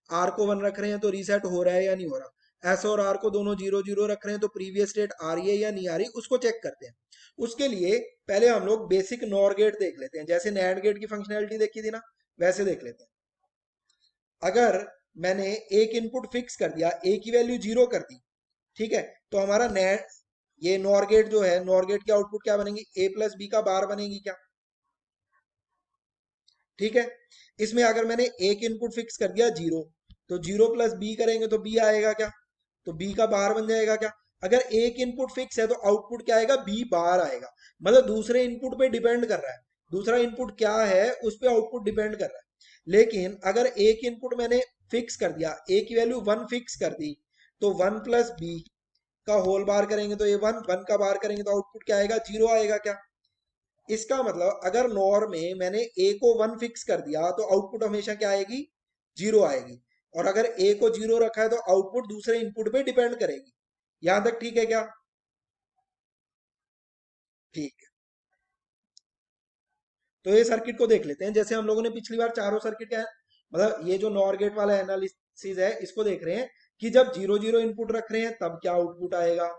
आर को 1 रख रहे हैं तो रीसेट हो रहा है या नहीं हो रहा। एस और आर को दोनों जीरो जीरो रख रहे हैं तो प्रीवियस स्टेट आ रही है या नहीं आ रही, उसको चेक करते हैं। उसके लिए पहले हम लोग बेसिक नॉर गेट देख लेते हैं, जैसे नैंड गेट की फंक्शनैलिटी देखी थी ना, वैसे देख लेते हैं। अगर मैंने एक इनपुट फिक्स कर दिया, ए की वैल्यू जीरो कर दी, ठीक है, तो हमारा नैंड ये नॉर गेट जो है, नॉर गेट की आउटपुट क्या बनेगी, ए प्लस बी का बार बनेगी क्या, ठीक है। इसमें अगर मैंने एक इनपुट फिक्स कर दिया जीरो, तो जीरो प्लस बी करेंगे तो बी आएगा क्या, तो बी का बार बन जाएगा क्या। अगर एक इनपुट फिक्स है तो आउटपुट क्या आएगा, बी बार आएगा, मतलब दूसरे इनपुट पे डिपेंड कर रहा है, दूसरा इनपुट क्या है उस पे आउटपुट डिपेंड कर रहा है। लेकिन अगर एक इनपुट मैंने फिक्स कर दिया, ए की वैल्यू वन फिक्स कर दी, तो वन प्लस बी का होल बार करेंगे तो ये वन, वन का बार करेंगे तो आउटपुट क्या आएगा, जीरो आएगा क्या। इसका मतलब अगर नॉर में मैंने ए को वन फिक्स कर दिया तो आउटपुट हमेशा क्या आएगी, जीरो आएगी। और अगर ए को जीरो रखा है तो आउटपुट दूसरे इनपुट पे डिपेंड करेगी। यहां तक ठीक है क्या, ठीक है। तो ये सर्किट को देख लेते हैं, जैसे हम लोगों ने पिछली बार चारों सर्किट का मतलब ये जो नॉर गेट वाला एनालिसिस है इसको देख रहे हैं कि जब जीरो जीरो इनपुट रख रहे हैं तब क्या आउटपुट आएगा,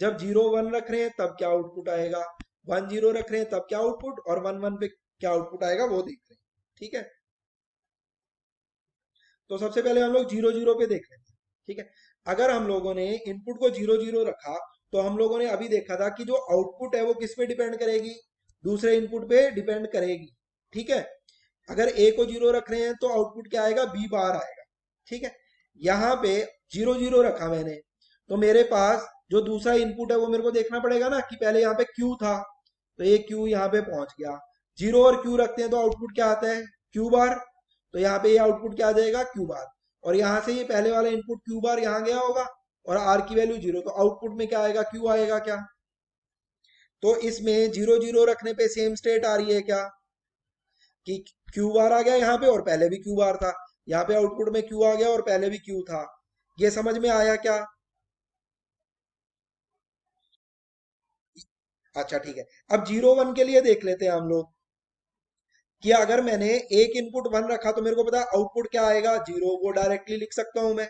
जब जीरो वन रख रहे हैं तब क्या आउटपुट आएगा, वन जीरो रख रहे हैं तब क्या आउटपुट, और वन वन पे क्या आउटपुट आएगा वो देख रहे हैं, ठीक है। तो सबसे पहले हम लोग जीरो जीरो पे देख लेते हैं, ठीक है। अगर हम लोगों ने इनपुट को जीरो जीरो रखा तो हम लोगों ने अभी देखा था कि जो आउटपुट है वो किस पे डिपेंड करेगी, दूसरे इनपुट पे डिपेंड करेगी, ठीक है। अगर ए को जीरो रख रहे हैं तो आउटपुट क्या आएगा, बी बार आएगा, ठीक है। यहाँ पे जीरो जीरो रखा मैंने, तो मेरे पास जो दूसरा इनपुट है वो मेरे को देखना पड़ेगा ना कि पहले यहाँ पे क्यू था, तो ये क्यू यहाँ पे पहुंच गया, जीरो और क्यू रखते हैं तो आउटपुट क्या आता है, क्यू बार, तो यहाँ पे ये आउटपुट क्या आ जाएगा, क्यू बार। और यहाँ से ये पहले वाला इनपुट क्यू बार यहाँ गया होगा और आर की वैल्यू जीरो, तो आउटपुट में क्या आएगा, क्यू आएगा क्या। तो इसमें जीरो जीरो रखने पे सेम स्टेट आ रही है क्या, कि क्यू बार आ गया यहाँ पे और पहले भी क्यू बार था, यहाँ पे आउटपुट में क्यू आ गया और पहले भी क्यू था। ये समझ में आया क्या, अच्छा ठीक है। अब जीरो वन के लिए देख लेते हैं हम लोग कि अगर मैंने एक इनपुट वन रखा तो मेरे को पता है आउटपुट क्या आएगा, जीरो, वो डायरेक्टली लिख सकता हूं मैं।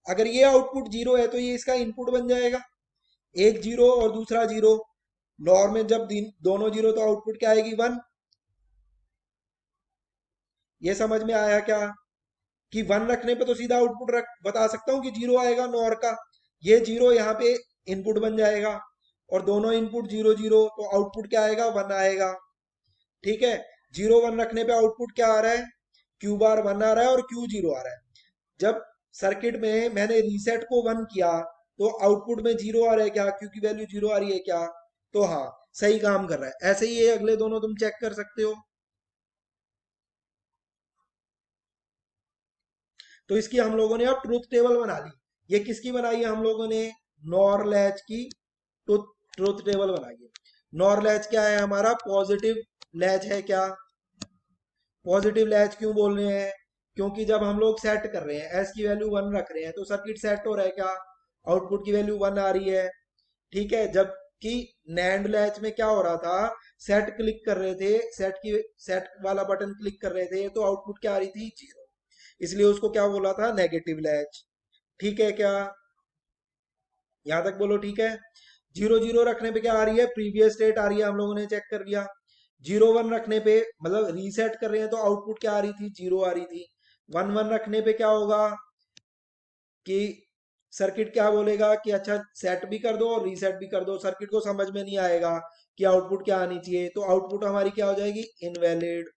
अगर ये आउटपुट जीरो है तो ये इसका इनपुट बन जाएगा, एक जीरो और दूसरा जीरो, नॉर में जब दोनों जीरो तो आउटपुट क्या आएगी, वन। ये समझ में आया क्या, कि वन रखने पे तो सीधा आउटपुट रख बता सकता हूँ कि जीरो आएगा नॉर का, ये जीरो यहाँ पे इनपुट बन जाएगा, और दोनों इनपुट जीरो जीरो तो आउटपुट क्या आएगा, वन आएगा, ठीक है। जीरो वन रखने पे आउटपुट क्या आ रहा है, क्यू बार वन आ रहा है और क्यू जीरो आ रहा है। जब सर्किट में मैंने रीसेट को वन किया तो आउटपुट में जीरो आ रहा है क्या, क्यू की वैल्यू जीरो आ रही है क्या, तो हाँ, सही काम कर रहा है। ऐसे ही ये अगले दोनों तुम चेक कर सकते हो। तो इसकी हम लोगों ने अब ट्रूथ टेबल बना ली। ये किसकी बनाई है हम लोगों ने, नॉर लैच की ट्रूथ ट्रूथ टेबल बनाई है। नॉर लैच क्या है हमारा, पॉजिटिव लैच है क्या, पॉजिटिव लैच क्यों बोल रहे हैं, क्योंकि जब हम लोग सेट कर रहे हैं, एस की वैल्यू वन रख रहे हैं तो सर्किट सेट हो रहा है क्या, आउटपुट की वैल्यू वन आ रही है, ठीक है। जबकि नैंड लैच में क्या हो रहा था, सेट क्लिक कर रहे थे, सेट वाला बटन क्लिक कर रहे थे तो आउटपुट क्या आ रही थी, जीरो, इसलिए उसको क्या बोला था, नेगेटिव लैच, ठीक है क्या। यहां तक बोलो ठीक है। जीरो जीरो रखने पे क्या आ रही है, प्रीवियस स्टेट आ रही है, हम लोगों ने चेक कर लिया। जीरो वन रखने पे मतलब रीसेट कर रहे हैं तो आउटपुट क्या आ रही थी, जीरो आ रही थी। वन वन रखने पे क्या होगा कि सर्किट क्या बोलेगा कि अच्छा सेट भी कर दो और रीसेट भी कर दो, सर्किट को समझ में नहीं आएगा कि आउटपुट क्या आनी चाहिए, तो आउटपुट हमारी क्या हो जाएगी, इनवैलिड,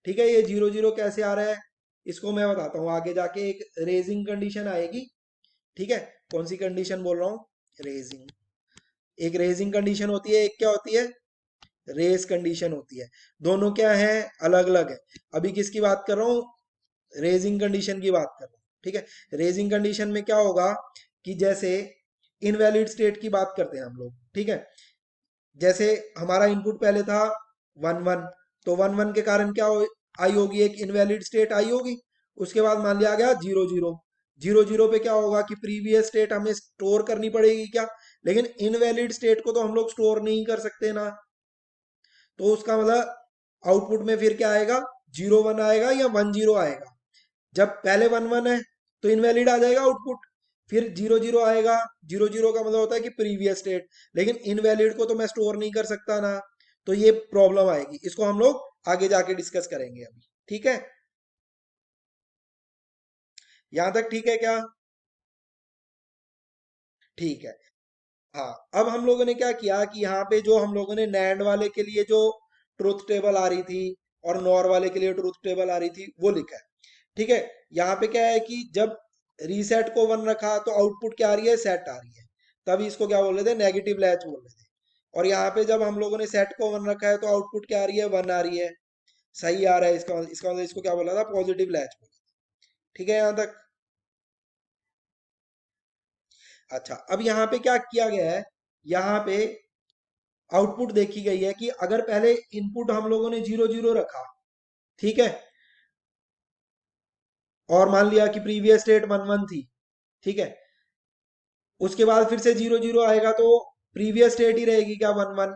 ठीक है। ये जीरो जीरो कैसे आ रहा है, इसको मैं बताता हूँ आगे जाके, एक रेजिंग कंडीशन आएगी, ठीक है। कौन सी कंडीशन बोल रहा हूँ, रेजिंग, एक रेजिंग कंडीशन होती है, एक क्या होती है, रेस कंडीशन होती है। दोनों क्या है, अलग अलग है। अभी किसकी बात कर रहा हूँ, रेजिंग कंडीशन की बात कर रहा हूँ, ठीक है। रेजिंग कंडीशन में क्या होगा कि जैसे इनवैलिड स्टेट की बात करते हैं हम लोग, ठीक है। जैसे हमारा इनपुट पहले था वन वन, तो वन वन के कारण क्या आई होगी, एक इनवैलिड स्टेट आई होगी। उसके बाद मान लिया गया जीरो जीरो, जीरो जीरो पे क्या होगा कि प्रीवियस स्टेट हमें स्टोर करनी पड़ेगी क्या, लेकिन इनवैलिड स्टेट को तो हम लोग स्टोर नहीं कर सकते ना, तो उसका मतलब आउटपुट में फिर क्या आएगा, जीरो वन आएगा या वन जीरो आएगा। जब पहले वन वन है तो इनवैलिड आ जाएगा आउटपुट। फिर 0 0 आएगा, 0 0 का मतलब होता है कि प्रीवियस स्टेट, लेकिन इनवैलिड को तो मैं स्टोर नहीं कर सकता ना, तो ये प्रॉब्लम आएगी। इसको हम लोग आगे जाके डिस्कस करेंगे अभी, ठीक है? यहां तक ठीक है क्या? ठीक है। हाँ, अब हम लोगों ने क्या किया कि यहाँ पे जो हम लोगों ने नैंड वाले के लिए जो ट्रुथ टेबल आ रही थी और नॉर वाले के लिए ट्रुथ टेबल आ रही थी वो लिखा है, ठीक है? यहाँ पे क्या है कि जब रीसेट को 1 रखा तो आउटपुट क्या आ रही है, सेट आ रही है। तभी इसको क्या बोल रहे थे, नेगेटिव लैच बोल रहे थे। और यहाँ पे जब हम लोगों ने सेट को 1 रखा है तो आउटपुट क्या आ रही है, 1 आ रही है। सही आ रहा है, इसका मतलब इसको क्या बोला था, पॉजिटिव लैच बोला। ठीक है यहाँ तक? अच्छा, अब यहाँ पे क्या किया गया है, यहाँ पे आउटपुट देखी गई है कि अगर पहले इनपुट हम लोगों ने 0 0 रखा, ठीक है, और मान लिया कि प्रीवियस स्टेट 1 1 थी, ठीक है, उसके बाद फिर से 0 0 आएगा तो प्रीवियस स्टेट ही रहेगी क्या, 1 1?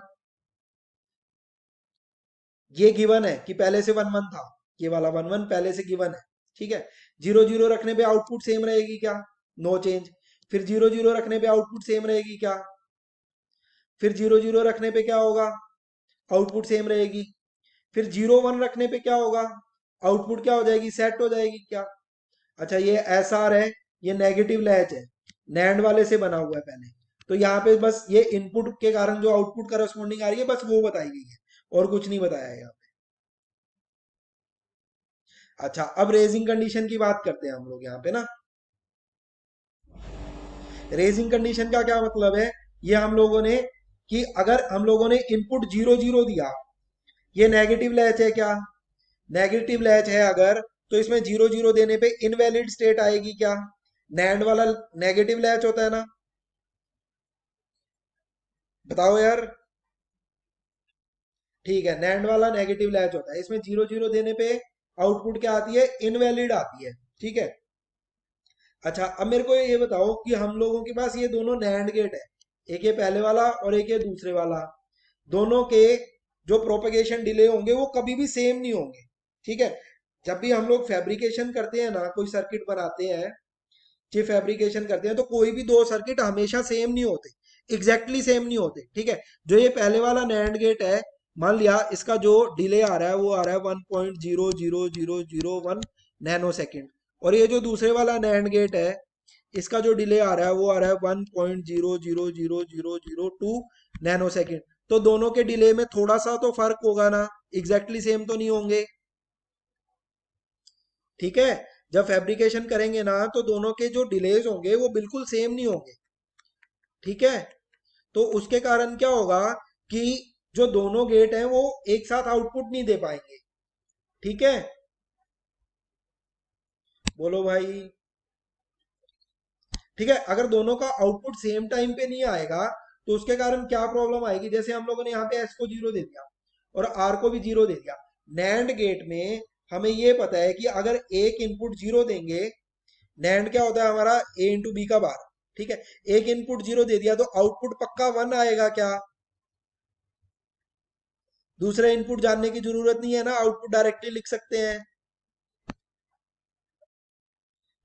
ये गिवन है कि पहले से 1 1 था, ये वाला 1 1 पहले से गिवन है, ठीक है। 0 0 रखने पे आउटपुट सेम रहेगी क्या, नो चेंज। फिर 0 0 रखने पे आउटपुट सेम रहेगी क्या, फिर 0 0 रखने पे क्या होगा, आउटपुट सेम रहेगी। फिर 0 1 रखने पे क्या होगा, आउटपुट क्या हो जाएगी, सेट हो जाएगी क्या? अच्छा, ये एस आर है, ये नेगेटिव लैच है, नैंड वाले से बना हुआ है पहले। तो यहाँ पे बस ये इनपुट के कारण जो आउटपुट करस्पॉन्डिंग आ रही है बस वो बताई गई है, और कुछ नहीं बताया है यहाँ पे। अच्छा, अब रेजिंग कंडीशन की बात करते हैं हम लोग यहाँ पे ना। रेजिंग कंडीशन का क्या मतलब है, ये हम लोगों ने कि अगर हम लोगों ने इनपुट 0 0 दिया, ये नेगेटिव लैच है क्या, नेगेटिव लैच है अगर, तो इसमें 0 0 देने पे इनवैलिड स्टेट आएगी क्या? नैंड वाला नेगेटिव लैच होता है ना, बताओ यार। ठीक है, नैंड वाला नेगेटिव लैच होता है, इसमें 0 0 देने पे आउटपुट क्या आती है, इनवैलिड आती है, ठीक है। अच्छा, अब मेरे को ये बताओ कि हम लोगों के पास ये दोनों नैंड गेट है, एक ये पहले वाला और एक ये दूसरे वाला, दोनों के जो प्रोपेगेशन डिले होंगे वो कभी भी सेम नहीं होंगे, ठीक है। जब भी हम लोग फैब्रिकेशन करते हैं ना, कोई सर्किट बनाते हैं, चिप फैब्रिकेशन करते हैं, तो कोई भी दो सर्किट हमेशा सेम नहीं होते, एग्जैक्टली सेम नहीं होते, ठीक है। जो ये पहले वाला नैंड गेट है, मान लिया इसका जो डिले आ रहा है वो आ रहा है 1.00001 नैनो सेकेंड, और ये जो दूसरे वाला नैंड गेट है, इसका जो डिले आ रहा है वो आ रहा है 1.0000002 नैनो सेकेंड। तो दोनों के डिले में थोड़ा सा तो फर्क होगा ना, एग्जैक्टली सेम तो नहीं होंगे, ठीक है। जब फैब्रिकेशन करेंगे ना तो दोनों के जो डिलेज होंगे वो बिल्कुल सेम नहीं होंगे, ठीक है। तो उसके कारण क्या होगा कि जो दोनों गेट हैं वो एक साथ आउटपुट नहीं दे पाएंगे, ठीक है। बोलो भाई। ठीक है, अगर दोनों का आउटपुट सेम टाइम पे नहीं आएगा तो उसके कारण क्या प्रॉब्लम आएगी, जैसे हम लोगों ने यहाँ पे एस को 0 दे दिया और आर को भी 0 दे दिया। नैंड गेट में हमें ये पता है कि अगर एक इनपुट 0 देंगे, नैंड क्या होता है हमारा, ए इंटू बी का बार, ठीक है। एक इनपुट 0 दे दिया तो आउटपुट पक्का 1 आएगा क्या? दूसरा इनपुट जानने की जरूरत नहीं है ना, आउटपुट डायरेक्टली लिख सकते हैं,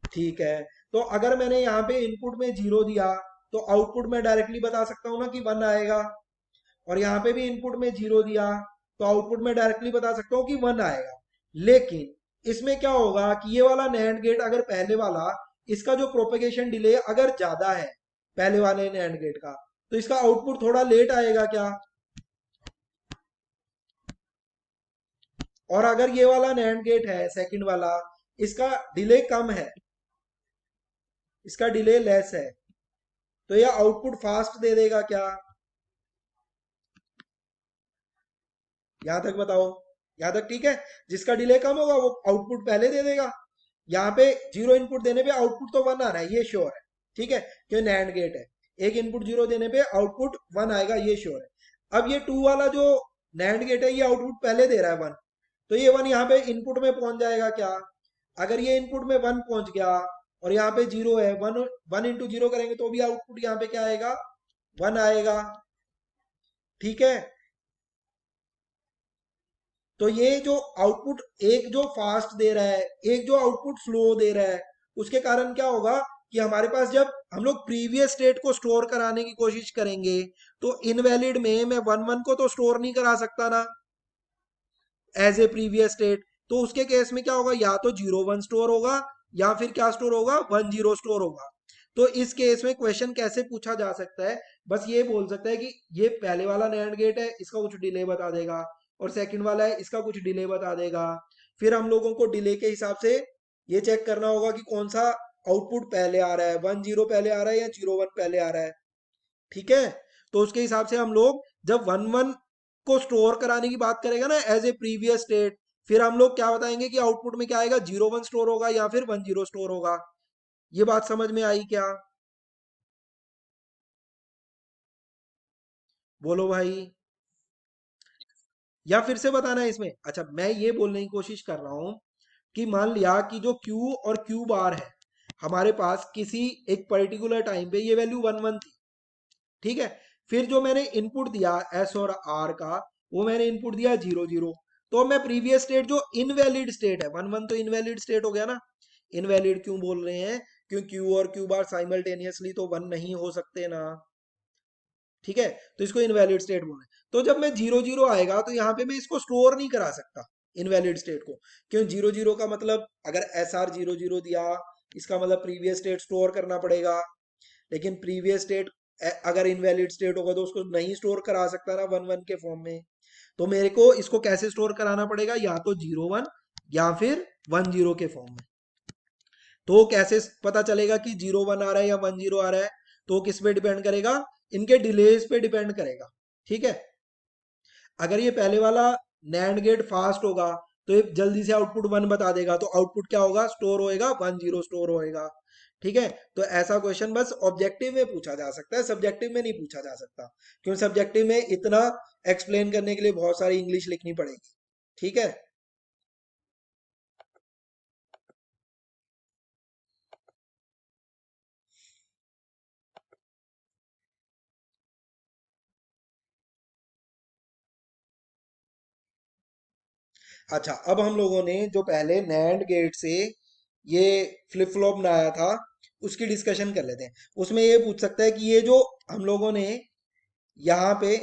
ठीक है। तो अगर मैंने यहाँ पे इनपुट में 0 दिया तो आउटपुट मैं डायरेक्टली बता सकता हूँ ना कि 1 आएगा, और यहाँ पे भी इनपुट में 0 दिया तो आउटपुट में डायरेक्टली बता सकता हूँ कि 1 आएगा। लेकिन इसमें क्या होगा कि ये वाला नैंड गेट अगर पहले वाला, इसका जो प्रोपेगेशन डिले अगर ज्यादा है पहले वाले नैंड गेट का, तो इसका आउटपुट थोड़ा लेट आएगा क्या? और अगर ये वाला नैंड गेट है सेकंड वाला, इसका डिले कम है, इसका डिले लेस है, तो यह आउटपुट फास्ट दे देगा क्या? यहां तक बताओ, यहां तक ठीक है। जिसका डिले कम होगा वो आउटपुट पहले दे देगा। यहाँ पे 0 इनपुट देने पे आउटपुट तो 1 आ रहा है, ये श्योर है, ठीक है, क्योंकि नैंड गेट है। एक इनपुट 0 देने पे आउटपुट 1 आएगा, ये श्योर है। अब ये 2 वाला जो नैंड गेट है ये आउटपुट पहले दे रहा है 1, तो ये 1 यहाँ पे इनपुट में पहुंच जाएगा क्या? अगर ये इनपुट में 1 पहुंच गया और यहाँ पे 0 है, 1 1 इंटू 0 करेंगे तो भी आउटपुट यहाँ पे क्या आएगा, 1 आएगा, ठीक है। तो ये जो आउटपुट एक जो फास्ट दे रहा है, एक जो आउटपुट स्लो दे रहा है, उसके कारण क्या होगा कि हमारे पास जब हम लोग प्रीवियस स्टेट को स्टोर कराने की कोशिश करेंगे तो इनवैलिड में मैं वन वन को तो स्टोर नहीं करा सकता ना एज ए प्रीवियस स्टेट। तो उसके केस में क्या होगा, या तो 0 1 स्टोर होगा या फिर क्या स्टोर होगा, 1 0 स्टोर होगा। तो इस केस में क्वेश्चन कैसे पूछा जा सकता है, बस ये बोल सकता है कि ये पहले वाला नैंड गेट है, इसका कुछ डिले बता देगा, और सेकंड वाला है, इसका कुछ डिले बता देगा। फिर हम लोगों को डिले के हिसाब से ये चेक करना होगा कि कौन सा आउटपुट पहले आ रहा है, 1 0 पहले आ रहा है या 0 1 पहले आ रहा है। ठीक है, तो उसके हिसाब से हम लोग जब 1 1 को स्टोर कराने की बात करेगा ना एज ए प्रीवियस स्टेट, फिर हम लोग क्या बताएंगे कि आउटपुट में क्या आएगा, 0 1 स्टोर होगा या फिर 1 0 स्टोर होगा। ये बात समझ में आई क्या? बोलो भाई। या फिर से बताना है इसमें? अच्छा, मैं ये बोलने की कोशिश कर रहा हूं कि मान लिया कि जो Q और Q बार है हमारे पास किसी एक पर्टिकुलर टाइम पे ये वैल्यू 1 1 थी। ठीक है, फिर जो मैंने इनपुट दिया S और R का, वो मैंने इनपुट दिया 0 0। तो मैं प्रीवियस स्टेट जो इनवैलिड स्टेट है, 1 1 तो इनवैलिड स्टेट हो गया ना। इनवैलिड क्यों बोल रहे हैं, क्योंकि Q और Q बार साइमल्टेनियसली तो 1 नहीं हो सकते ना। ठीक है, तो इसको इनवैलिड स्टेट बोल रहे हैं। तो जब मैं 0 0 आएगा तो यहाँ पे मैं इसको स्टोर नहीं करा सकता इनवैलिड स्टेट को। क्यों? 0 0 का मतलब अगर SR 0 0 दिया, इसका मतलब प्रीवियस स्टेट स्टोर करना पड़ेगा। लेकिन प्रीवियस स्टेट अगर इनवैलिड स्टेट होगा तो उसको नहीं स्टोर करा सकता ना 1 1 के फॉर्म में। तो मेरे को इसको कैसे स्टोर कराना पड़ेगा, या तो 0 1 या फिर 1 0 के फॉर्म में। तो कैसे पता चलेगा कि 0 1 आ रहा है या 1 0 आ रहा है? तो किस पे डिपेंड करेगा, इनके डिलेज पे डिपेंड करेगा। ठीक है, अगर ये पहले वाला नैंड गेट फास्ट होगा तो ये जल्दी से आउटपुट 1 बता देगा, तो आउटपुट क्या होगा, स्टोर होएगा, 1 0 स्टोर होएगा। ठीक है, तो ऐसा क्वेश्चन बस ऑब्जेक्टिव में पूछा जा सकता है, सब्जेक्टिव में नहीं पूछा जा सकता। क्योंकि सब्जेक्टिव में इतना एक्सप्लेन करने के लिए बहुत सारी इंग्लिश लिखनी पड़ेगी। ठीक है। अच्छा, अब हम लोगों ने जो पहले नैंड गेट से ये फ्लिप फ्लॉप बनाया था उसकी डिस्कशन कर लेते हैं। उसमें ये पूछ सकता है कि ये जो हम लोगों ने यहाँ पे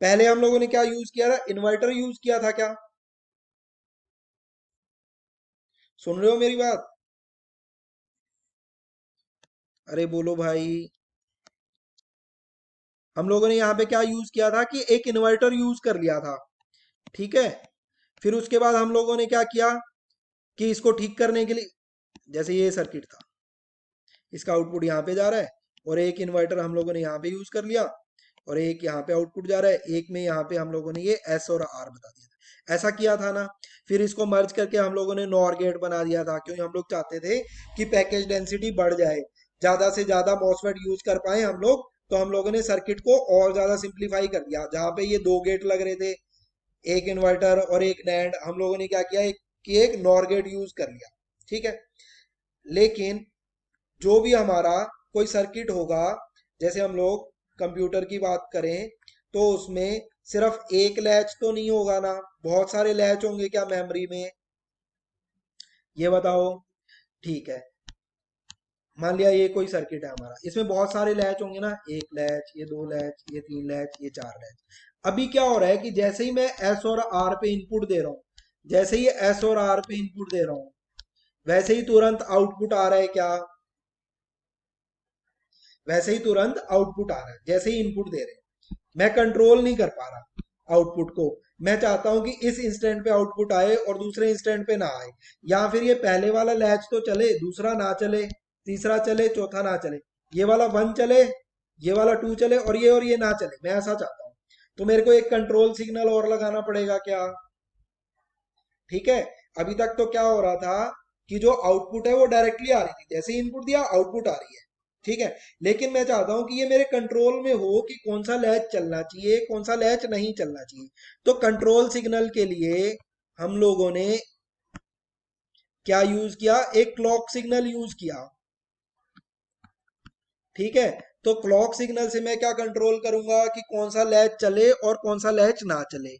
पहले हम लोगों ने क्या यूज किया था, इन्वर्टर यूज किया था क्या? सुन रहे हो मेरी बात? अरे बोलो भाई। हम लोगों ने यहाँ पे क्या यूज किया था कि एक इन्वर्टर यूज कर लिया था। ठीक है, फिर उसके बाद हम लोगों ने क्या किया कि इसको ठीक करने के लिए, जैसे ये सर्किट था, इसका आउटपुट यहाँ पे जा रहा है, और एक इन्वर्टर हम लोगों ने यहाँ पे यूज कर लिया, और एक यहाँ पे आउटपुट जा रहा है, एक में यहाँ पे हम लोगों ने ये एस और आर बता दिया था। ऐसा किया था ना। फिर इसको मर्ज करके हम लोगों ने नॉर गेट बना दिया था, क्योंकि हम लोग चाहते थे कि पैकेज डेंसिटी बढ़ जाए, ज्यादा से ज्यादा मॉसफेट यूज कर पाए हम लोग। तो हम लोगों ने सर्किट को और ज्यादा सिंप्लीफाई कर दिया। जहाँ पे ये दो गेट लग रहे थे, एक इन्वर्टर और एक नैंड, हम लोगों ने क्या किया, एक नॉर गेट यूज कर लिया। ठीक है, लेकिन जो भी हमारा कोई सर्किट होगा, जैसे हम लोग कंप्यूटर की बात करें, तो उसमें सिर्फ एक लैच तो नहीं होगा ना, बहुत सारे लैच होंगे क्या मेमोरी में? ये बताओ। ठीक है, मान लिया ये कोई सर्किट है हमारा, इसमें बहुत सारे लैच होंगे ना, एक लैच, ये दो लैच, ये तीन लैच, ये चार लैच। अभी क्या हो रहा है कि जैसे ही मैं एस और आर पे इनपुट दे रहा हूँ, जैसे ही एस और आर पे इनपुट दे रहा हूँ, वैसे ही तुरंत आउटपुट आ रहा है क्या? वैसे ही तुरंत आउटपुट आ रहा है जैसे ही इनपुट दे रहे हैं। मैं कंट्रोल नहीं कर पा रहा आउटपुट को। मैं चाहता हूं कि इस इंस्टेंट पे आउटपुट आए और दूसरे इंस्टेंट पे ना आए, या फिर ये पहले वाला लैच तो चले, दूसरा ना चले, तीसरा चले, चौथा ना चले, ये वाला 1 चले, ये वाला 2 चले, और ये ना चले। मैं ऐसा चाहता हूँ। तो मेरे को एक कंट्रोल सिग्नल और लगाना पड़ेगा क्या? ठीक है, अभी तक तो क्या हो रहा था कि जो आउटपुट है वो डायरेक्टली आ रही थी, जैसे ही इनपुट दिया आउटपुट आ रही है। ठीक है, लेकिन मैं चाहता हूं कि ये मेरे कंट्रोल में हो कि कौन सा लैच चलना चाहिए, कौन सा लैच नहीं चलना चाहिए। तो कंट्रोल सिग्नल के लिए हम लोगों ने क्या यूज किया, एक क्लॉक सिग्नल यूज किया। ठीक है, तो क्लॉक सिग्नल से मैं क्या कंट्रोल करूंगा कि कौन सा लैच चले और कौन सा लैच ना चले।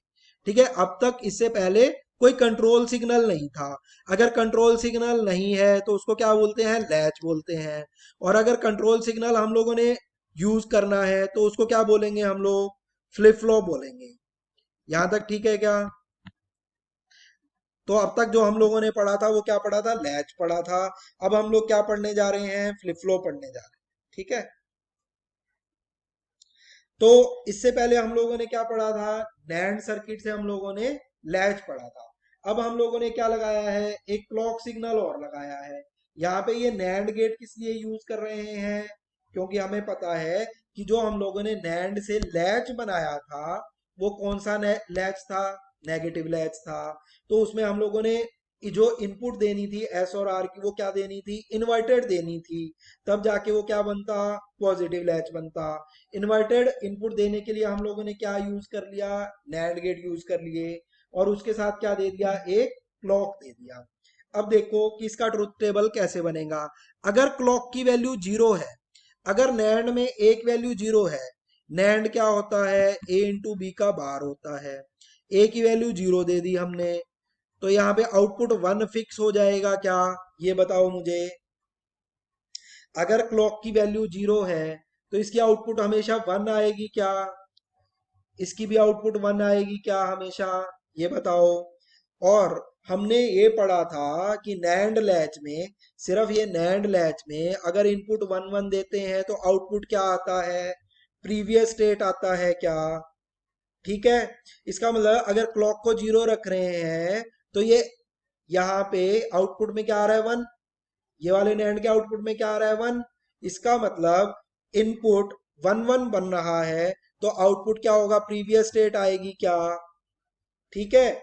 ठीक है, अब तक इससे पहले कोई कंट्रोल सिग्नल नहीं था। अगर कंट्रोल सिग्नल नहीं है तो उसको क्या बोलते हैं, लैच बोलते हैं। और अगर कंट्रोल सिग्नल हम लोगों ने यूज करना है तो उसको क्या बोलेंगे हम लोग, फ्लिप फ्लॉप बोलेंगे। यहां तक ठीक है क्या? तो अब तक जो हम लोगों ने पढ़ा था वो क्या पढ़ा था, लैच पढ़ा था। अब हम लोग क्या पढ़ने जा रहे हैं, फ्लिप फ्लॉप पढ़ने जा रहे हैं। ठीक है, तो इससे पहले हम लोगों ने क्या पढ़ा था, नैंड सर्किट से हम लोगों ने लैच पढ़ा था। अब हम लोगों ने क्या लगाया है, एक क्लॉक सिग्नल और लगाया है। यहाँ पे ये नैंड गेट किस लिए यूज कर रहे हैं, क्योंकि हमें पता है कि जो हम लोगों ने नैंड से लैच बनाया था वो कौन सा लैच था, नेगेटिव लैच था। तो उसमें हम लोगों ने जो इनपुट देनी थी एस और आर की, वो क्या देनी थी, इन्वर्टेड देनी थी। तब जाके वो क्या बनता, पॉजिटिव लैच बनता। इन्वर्टेड इनपुट देने के लिए हम लोगों ने क्या यूज कर लिया, नैंड गेट यूज कर लिए। और उसके साथ क्या दे दिया, एक क्लॉक दे दिया। अब देखो कि इसका ट्रुथ टेबल कैसे बनेगा। अगर क्लॉक की वैल्यू जीरो है, अगर नैंड में एक वैल्यू जीरो है, नैंड क्या होता है, ए इंटू बी का बार होता है। ए की वैल्यू जीरो दे दी हमने, तो यहाँ पे आउटपुट वन फिक्स हो जाएगा क्या, ये बताओ मुझे। अगर क्लॉक की वैल्यू जीरो है तो इसकी आउटपुट हमेशा वन आएगी क्या, इसकी भी आउटपुट वन आएगी क्या हमेशा, ये बताओ। और हमने ये पढ़ा था कि नैंड लैच में, सिर्फ ये नैंड लैच में अगर इनपुट वन वन देते हैं तो आउटपुट क्या आता है, प्रीवियस स्टेट आता है क्या। ठीक है, इसका मतलब अगर क्लॉक को जीरो रख रहे हैं तो ये यहाँ पे आउटपुट में क्या आ रहा है, वन। ये वाले नैंड के आउटपुट में क्या आ रहा है, वन। इसका मतलब इनपुट वन वन बन रहा है, तो आउटपुट क्या होगा, प्रीवियस स्टेट आएगी क्या। ठीक है,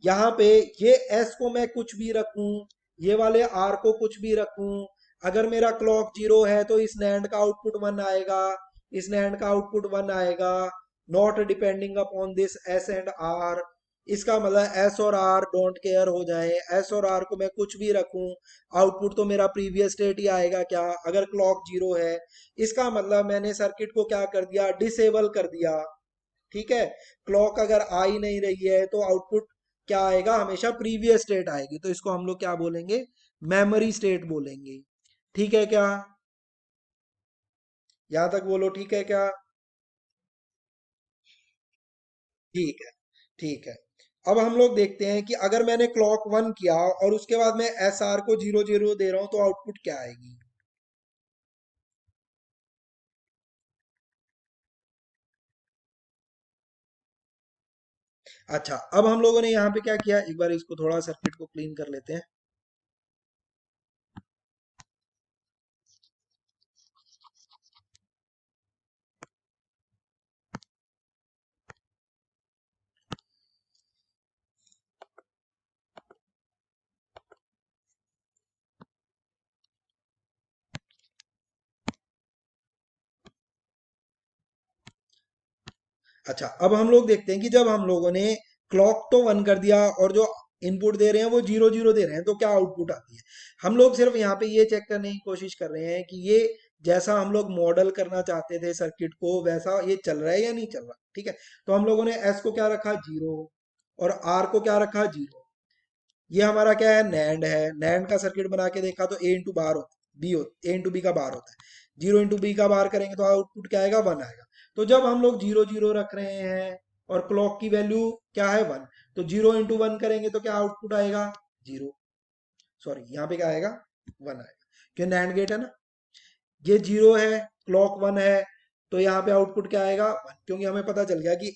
यहाँ पे ये एस को मैं कुछ भी रखूं, ये वाले आर को कुछ भी रखूं, अगर मेरा क्लॉक जीरो है तो इस नैंड का आउटपुट वन आएगा, इस नैंड का आउटपुट वन आएगा, not depending upon this S and R. इसका मतलब एस और आर डोंट केयर हो जाए, एस और आर को मैं कुछ भी रखूं, आउटपुट तो मेरा प्रीवियस स्टेट ही आएगा क्या, अगर क्लॉक जीरो है। इसका मतलब मैंने सर्किट को क्या कर दिया, डिसेबल कर दिया। ठीक है, क्लॉक अगर आ ही नहीं रही है तो आउटपुट क्या आएगा, हमेशा प्रीवियस स्टेट आएगी। तो इसको हम लोग क्या बोलेंगे, मेमोरी स्टेट बोलेंगे। ठीक है क्या, यहां तक बोलो ठीक है क्या। ठीक है, ठीक है। अब हम लोग देखते हैं कि अगर मैंने क्लॉक वन किया और उसके बाद मैं एस आर को जीरो जीरो दे रहा हूं तो आउटपुट क्या आएगी। अच्छा, अब हम लोगों ने यहाँ पे क्या किया, एक बार इसको थोड़ा सर्किट को क्लीन कर लेते हैं। अच्छा, अब हम लोग देखते हैं कि जब हम लोगों ने क्लॉक तो वन कर दिया और जो इनपुट दे रहे हैं वो जीरो जीरो दे रहे हैं, तो क्या आउटपुट आती है। हम लोग सिर्फ यहाँ पे ये चेक करने की कोशिश कर रहे हैं कि ये जैसा हम लोग मॉडल करना चाहते थे सर्किट को वैसा ये चल रहा है या नहीं चल रहा। ठीक है, तो हम लोगों ने एस को क्या रखा, जीरो, और आर को क्या रखा, जीरो। ये हमारा क्या है, नैंड है। नैंड का सर्किट बना के देखा तो ए इंटू बार होता बी हो, ए इंटू बी का बार होता है। जीरो इंटू बी का बार करेंगे तो आउटपुट क्या आएगा, वन आएगा। तो जब हम लोग जीरो जीरो रख रहे हैं और क्लॉक की वैल्यू क्या है, वन, तो जीरो इंटू वन करेंगे तो क्या आउटपुट आएगा, जीरो। सॉरी, यहाँ पे क्या आएगा, वन आएगा, क्यों नैंड गेट है ना। ये जीरो है, क्लॉक वन है, तो यहाँ पे आउटपुट क्या आएगा, वन, क्योंकि हमें पता चल गया कि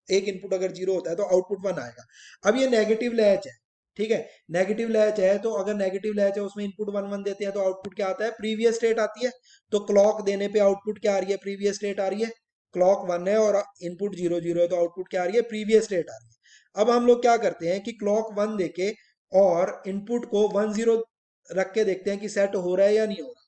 एक इनपुट अगर जीरो होता है तो आउटपुट वन आएगा। अब ये नेगेटिव लैच है। ठीक है, नेगेटिव लैच है तो अगर नेगेटिव लैच है उसमें इनपुट वन वन देते हैं तो आउटपुट क्या आता है, प्रीवियस स्टेट आती है। तो क्लॉक देने पे आउटपुट क्या आ रही है, प्रीवियस स्टेट आ रही है। क्लॉक वन है और इनपुट जीरो जीरो है तो आउटपुट क्या आ रही है, प्रीवियस स्टेट आ रही है। अब हम लोग क्या करते हैं कि क्लॉक वन देके और इनपुट को वन जीरो रख के देखते हैं कि सेट हो रहा है या नहीं हो रहा।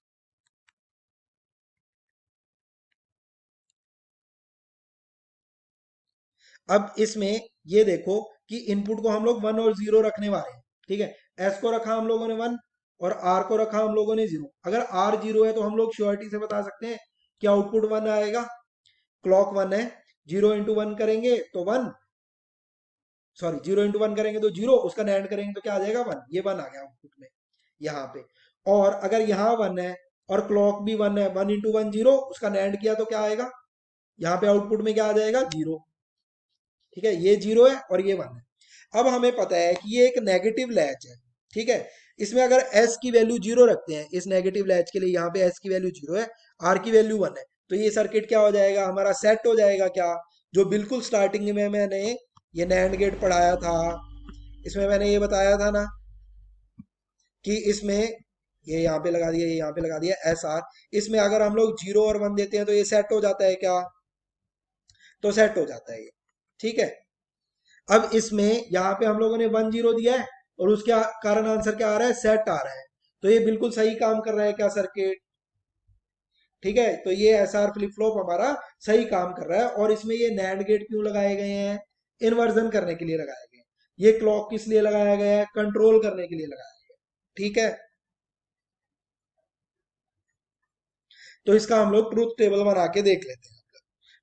अब इसमें ये देखो कि इनपुट को हम लोग वन और जीरो रखने वाले हैं। ठीक है, एस को रखा हम लोगों ने वन और आर को रखा हम लोगों ने जीरो। अगर आर जीरो है तो हम लोग श्योरिटी से बता सकते हैं कि आउटपुट वन आएगा। क्लॉक वन है, जीरो इंटू वन करेंगे तो वन, सॉरी 0 × 1 करेंगे तो 0, उसका नैंड करेंगे तो क्या आ जाएगा 1, ये 1 आ गया आउटपुट में यहाँ पे। और अगर यहाँ 1 है और क्लॉक भी 1 है, 1 × 1 0, उसका नैंड किया तो क्या आएगा, यहाँ पे आउटपुट में क्या आ जाएगा 0। ठीक है, ये 0 है और ये 1 है। अब हमें पता है कि ये एक नेगेटिव लैच है। ठीक है, इसमें अगर s की वैल्यू 0 रखते हैं इस नेगेटिव लैच के लिए, यहाँ पे s की वैल्यू 0 है, r की वैल्यू 1 है, तो ये सर्किट क्या हो जाएगा, हमारा सेट हो जाएगा क्या, जो बिल्कुल स्टार्टिंग में मैंने ये नैंड गेट पढ़ाया था, इसमें मैंने ये बताया था ना कि इसमें ये यहाँ पे लगा दिया, ये यहाँ पे लगा दिया एस आर, इसमें अगर हम लोग 0 और 1 देते हैं तो ये सेट हो जाता है क्या, तो सेट हो जाता है ये। ठीक है, अब इसमें यहाँ पे हम लोगों ने 1 0 दिया है और उसके कारण आंसर क्या आ रहा है, सेट आ रहा है, तो ये बिल्कुल सही काम कर रहा है क्या सर्किट। ठीक है, तो ये एस आर फ्लिप फ्लॉप हमारा सही काम कर रहा है। और इसमें ये नैंड गेट क्यों लगाए गए हैं, इन्वर्जन करने के लिए लगाए गए हैं। ये क्लॉक किस लिए लगाया गया है, कंट्रोल करने के लिए लगाया गया है। ठीक है, तो इसका हम लोग ट्रूथ टेबल बना के देख लेते हैं।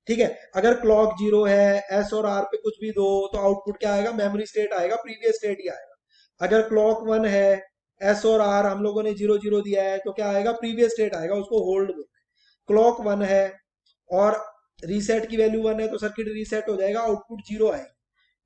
ठीक है, अगर क्लॉक 0 है, एस और आर पे कुछ भी दो, तो आउटपुट क्या आएगा, मेमोरी स्टेट आएगा, प्रीवियस स्टेट ही आएगा। अगर क्लॉक 1 है, एस और आर हम लोगों ने 0 0 दिया है, तो क्या आएगा, प्रीवियस स्टेट आएगा, उसको होल्ड बोलते हैं। क्लॉक 1 है और रीसेट की वैल्यू 1 है, तो सर्किट रीसेट हो जाएगा, आउटपुट 0 आएगा।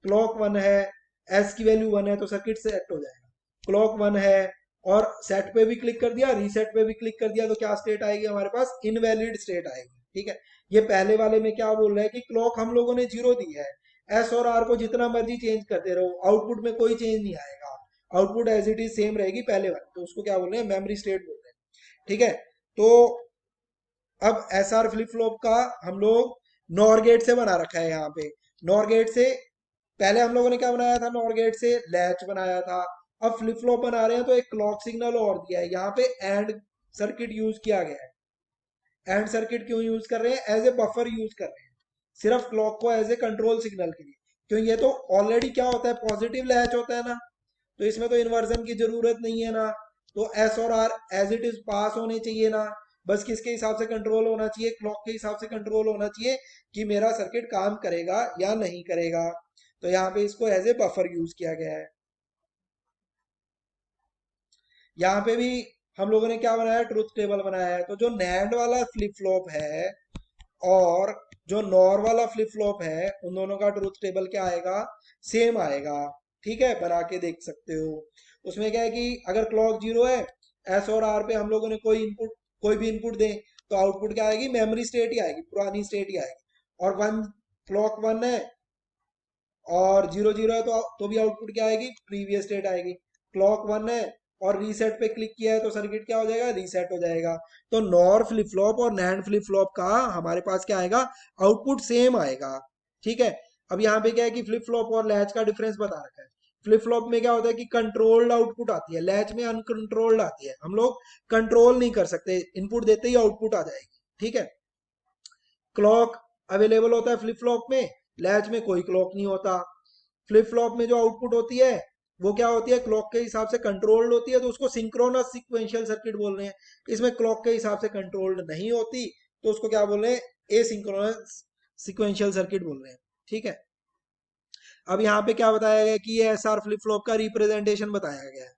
क्लॉक 1 है, एस की वैल्यू 1 है, तो सर्किट सेट हो जाएगा। क्लॉक 1 है और सेट पे भी क्लिक कर दिया, रीसेट पे भी क्लिक कर दिया, तो क्या स्टेट आएगी हमारे पास, इनवैलिड स्टेट आएगी। ठीक है, ये पहले वाले में क्या बोल रहा है कि क्लॉक हम लोगों ने 0 दी है, एस और आर को जितना मर्जी चेंज करते रहो, आउटपुट में कोई चेंज नहीं आएगा, output as it is same रहेगी पहले वाले, तो उसको क्या बोल रहे हैं, मेमोरी स्टेट बोल रहे हैं। ठीक है, तो अब एस आर फ्लिप फ्लॉप का हम लोग नॉर गेट से बना रखा है यहाँ पे। नॉर गेट से पहले हम लोगों ने क्या बनाया था, नॉर गेट से लैच बनाया था। अब फ्लिप फ्लॉप बना रहे हैं तो एक क्लॉक सिग्नल और दिया है, यहाँ पे एंड सर्किट यूज किया गया है। एंड सर्किट क्यों यूज कर रहे हैं, एज ए बफर यूज कर रहे हैं, सिर्फ क्लॉक को एज ए कंट्रोल सिग्नल के लिए, क्यों ये तो ऑलरेडी क्या होता है, पॉजिटिव लैच होता है ना, तो इसमें तो इन्वर्जन की जरूरत नहीं है ना, तो एस और R as it is pass होने चाहिए ना, बस किसके हिसाब से कंट्रोल होना चाहिए, क्लॉक के हिसाब से कंट्रोल होना चाहिए कि मेरा सर्किट काम करेगा या नहीं करेगा। तो यहाँ पे इसको एज ए बफर यूज किया गया है। यहाँ पे भी हम लोगों ने क्या बनाया, ट्रुथ टेबल बनाया है। तो जो नैंड वाला फ्लिप फ्लॉप है और जो नॉर वाला फ्लिप फ्लॉप है, उन दोनों का ट्रूथ टेबल क्या आएगा, सेम आएगा। ठीक है, बना के देख सकते हो। उसमें क्या है कि अगर क्लॉक 0 है, एस और आर पे हम लोगों ने कोई भी इनपुट दें, तो आउटपुट क्या आएगी, मेमोरी स्टेट ही आएगी, पुरानी स्टेट ही आएगी। और क्लॉक 1 है और 0 0 है, तो भी आउटपुट क्या आएगी, प्रीवियस स्टेट आएगी। क्लॉक 1 है और रीसेट पे क्लिक किया है, तो सर्किट क्या हो जाएगा, रीसेट हो जाएगा। तो नॉर फ्लिप फ्लॉप और नैंड फ्लिप फ्लॉप का हमारे पास क्या आएगा, आउटपुट सेम आएगा। ठीक है, अब यहाँ पे क्या है कि फ्लिप फ्लॉप और लैच का डिफरेंस बता रखा है। फ्लिप फ्लॉप में क्या होता है कि कंट्रोल्ड आउटपुट आती है, लैच में अनकंट्रोल्ड आती है, हम लोग कंट्रोल नहीं कर सकते, इनपुट देते ही आउटपुट आ जाएगी। ठीक है, क्लॉक अवेलेबल होता है फ्लिप फ्लॉप में, लैच में कोई क्लॉक नहीं होता। फ्लिप फ्लॉप में जो आउटपुट होती है वो क्या होती है, क्लॉक के हिसाब से कंट्रोल्ड होती है, तो उसको सिंक्रोनस सीक्वेंशियल सर्किट बोल रहे हैं। इसमें क्लॉक के हिसाब से कंट्रोल्ड नहीं होती, तो उसको क्या बोल रहे हैं, एसिंक्रोनस सीक्वेंशियल सर्किट बोल रहे हैं। ठीक है, अब यहाँ पे क्या बताया गया कि ये एस आर फ्लिप फ्लॉप का रिप्रेजेंटेशन बताया गया है।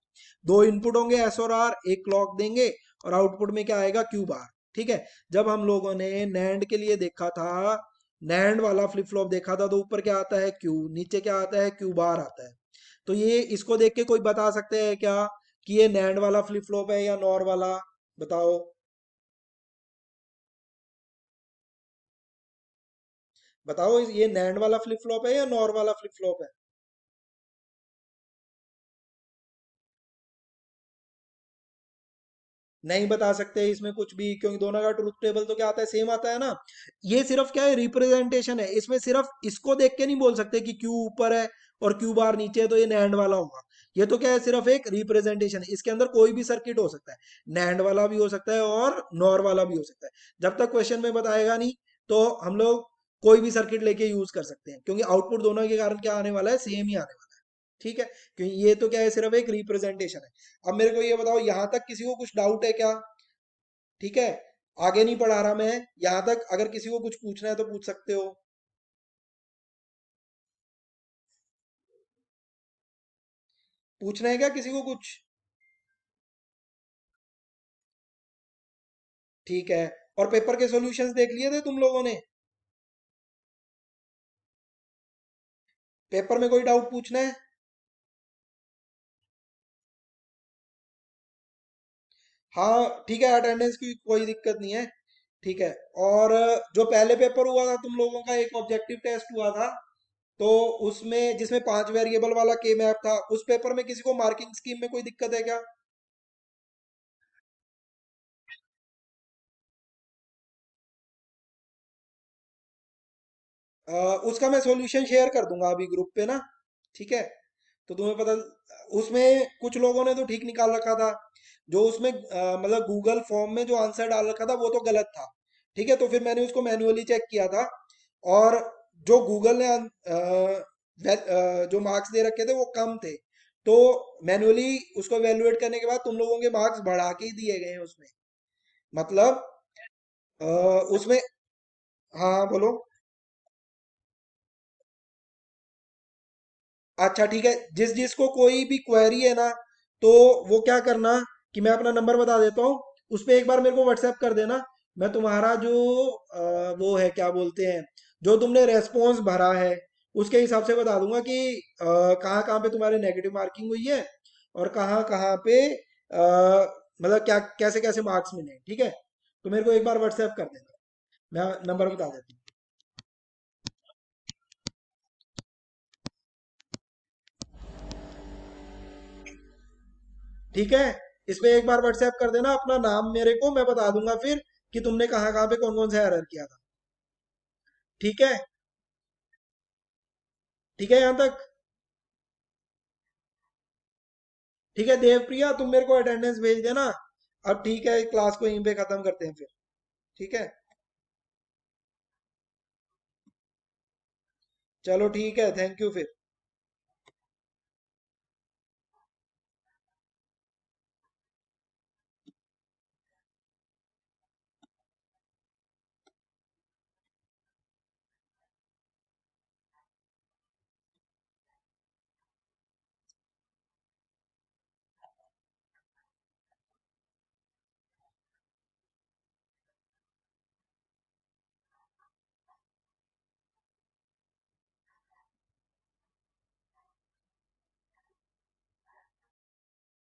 दो इनपुट होंगे एस और आर, एक क्लॉक देंगे और आउटपुट में क्या आएगा, क्यू बार। ठीक है, जब हम लोगों ने नैंड के लिए देखा था, नैंड वाला फ्लिप फ्लॉप देखा था, तो ऊपर क्या आता है, क्यू, नीचे क्या आता है, क्यू बार आता है। तो ये इसको देख के कोई बता सकते हैं क्या कि ये नैंड वाला फ्लिप फ्लॉप है या नॉर वाला, बताओ। बताओ ये नैंड वाला फ्लिप फ्लॉप है या नॉर वाला फ्लिप फ्लॉप है। नहीं बता सकते इसमें कुछ भी, क्योंकि दोनों का ट्रूथ टेबल तो क्या आता है, सेम आता है ना। ये सिर्फ क्या है, रिप्रेजेंटेशन है, इसमें सिर्फ इसको देख के नहीं बोल सकते कि क्यू ऊपर है और क्यू बार नीचे है तो ये नैंड वाला होगा। ये तो क्या है, सिर्फ एक रिप्रेजेंटेशन है, इसके अंदर कोई भी सर्किट हो सकता है, नैंड वाला भी हो सकता है और नॉर वाला भी हो सकता है। जब तक क्वेश्चन में बताएगा नहीं, तो हम लोग कोई भी सर्किट लेके यूज कर सकते हैं, क्योंकि आउटपुट दोनों के कारण क्या आने वाला है, सेम ही आने वाला है। ठीक है, क्योंकि ये तो क्या है, सिर्फ एक रिप्रेजेंटेशन है। अब मेरे को ये बताओ, यहां तक किसी को कुछ डाउट है क्या। ठीक है, आगे नहीं पढ़ा रहा मैं, यहां तक अगर किसी को कुछ पूछना है तो पूछ सकते हो। पूछना है क्या किसी को कुछ? ठीक है। और पेपर के सॉल्यूशंस देख लिए थे तुम लोगों ने? पेपर में कोई डाउट पूछना है? हाँ ठीक है, अटेंडेंस की कोई दिक्कत नहीं है। ठीक है। और जो पहले पेपर हुआ था तुम लोगों का, एक ऑब्जेक्टिव टेस्ट हुआ था, तो उसमें जिसमें 5 वेरिएबल वाला के मैप था, उस पेपर में किसी को मार्किंग स्कीम में कोई दिक्कत है क्या? उसका मैं सॉल्यूशन शेयर कर दूंगा अभी ग्रुप पे ना। ठीक है। तो तुम्हें पता, उसमें कुछ लोगों ने तो ठीक निकाल रखा था। जो उसमें मतलब गूगल फॉर्म में जो आंसर डाल रखा था वो तो गलत था। ठीक है, तो फिर मैंने उसको मैन्युअली चेक किया था। और जो गूगल ने जो मार्क्स दे रखे थे वो कम थे। तो मैन्युअली उसको एवेलुएट करने के बाद तुम लोगों के मार्क्स बढ़ा के ही दिए गए हैं उसमें। मतलब अ, उसमें, हाँ हाँ, बोलो। अच्छा ठीक है, जिस जिस को कोई भी क्वेरी है ना, तो वो क्या करना कि मैं अपना नंबर बता देता हूँ, उस पर एक बार मेरे को व्हाट्सएप कर देना। मैं तुम्हारा जो वो है क्या बोलते हैं, जो तुमने रेस्पॉन्स भरा है, उसके हिसाब से बता दूंगा कि कहाँ कहाँ पे तुम्हारे नेगेटिव मार्किंग हुई है, और कहाँ कहाँ पे मतलब क्या कैसे कैसे मार्क्स मिले, ठीक है? तो मेरे को एक बार व्हाट्सएप कर देना, मैं नंबर बता देता हूँ। ठीक है। इसमें एक बार व्हाट्सएप कर देना अपना नाम मेरे को, मैं बता दूंगा फिर कि तुमने कहाँ कहाँ पे कौन कौन सा एरर किया था। ठीक है। ठीक है यहाँ तक? ठीक है देवप्रिया, तुम मेरे को अटेंडेंस भेज देना। अब ठीक है, क्लास को यहीं पे खत्म करते हैं फिर। ठीक है। चलो ठीक है, थैंक यू फिर।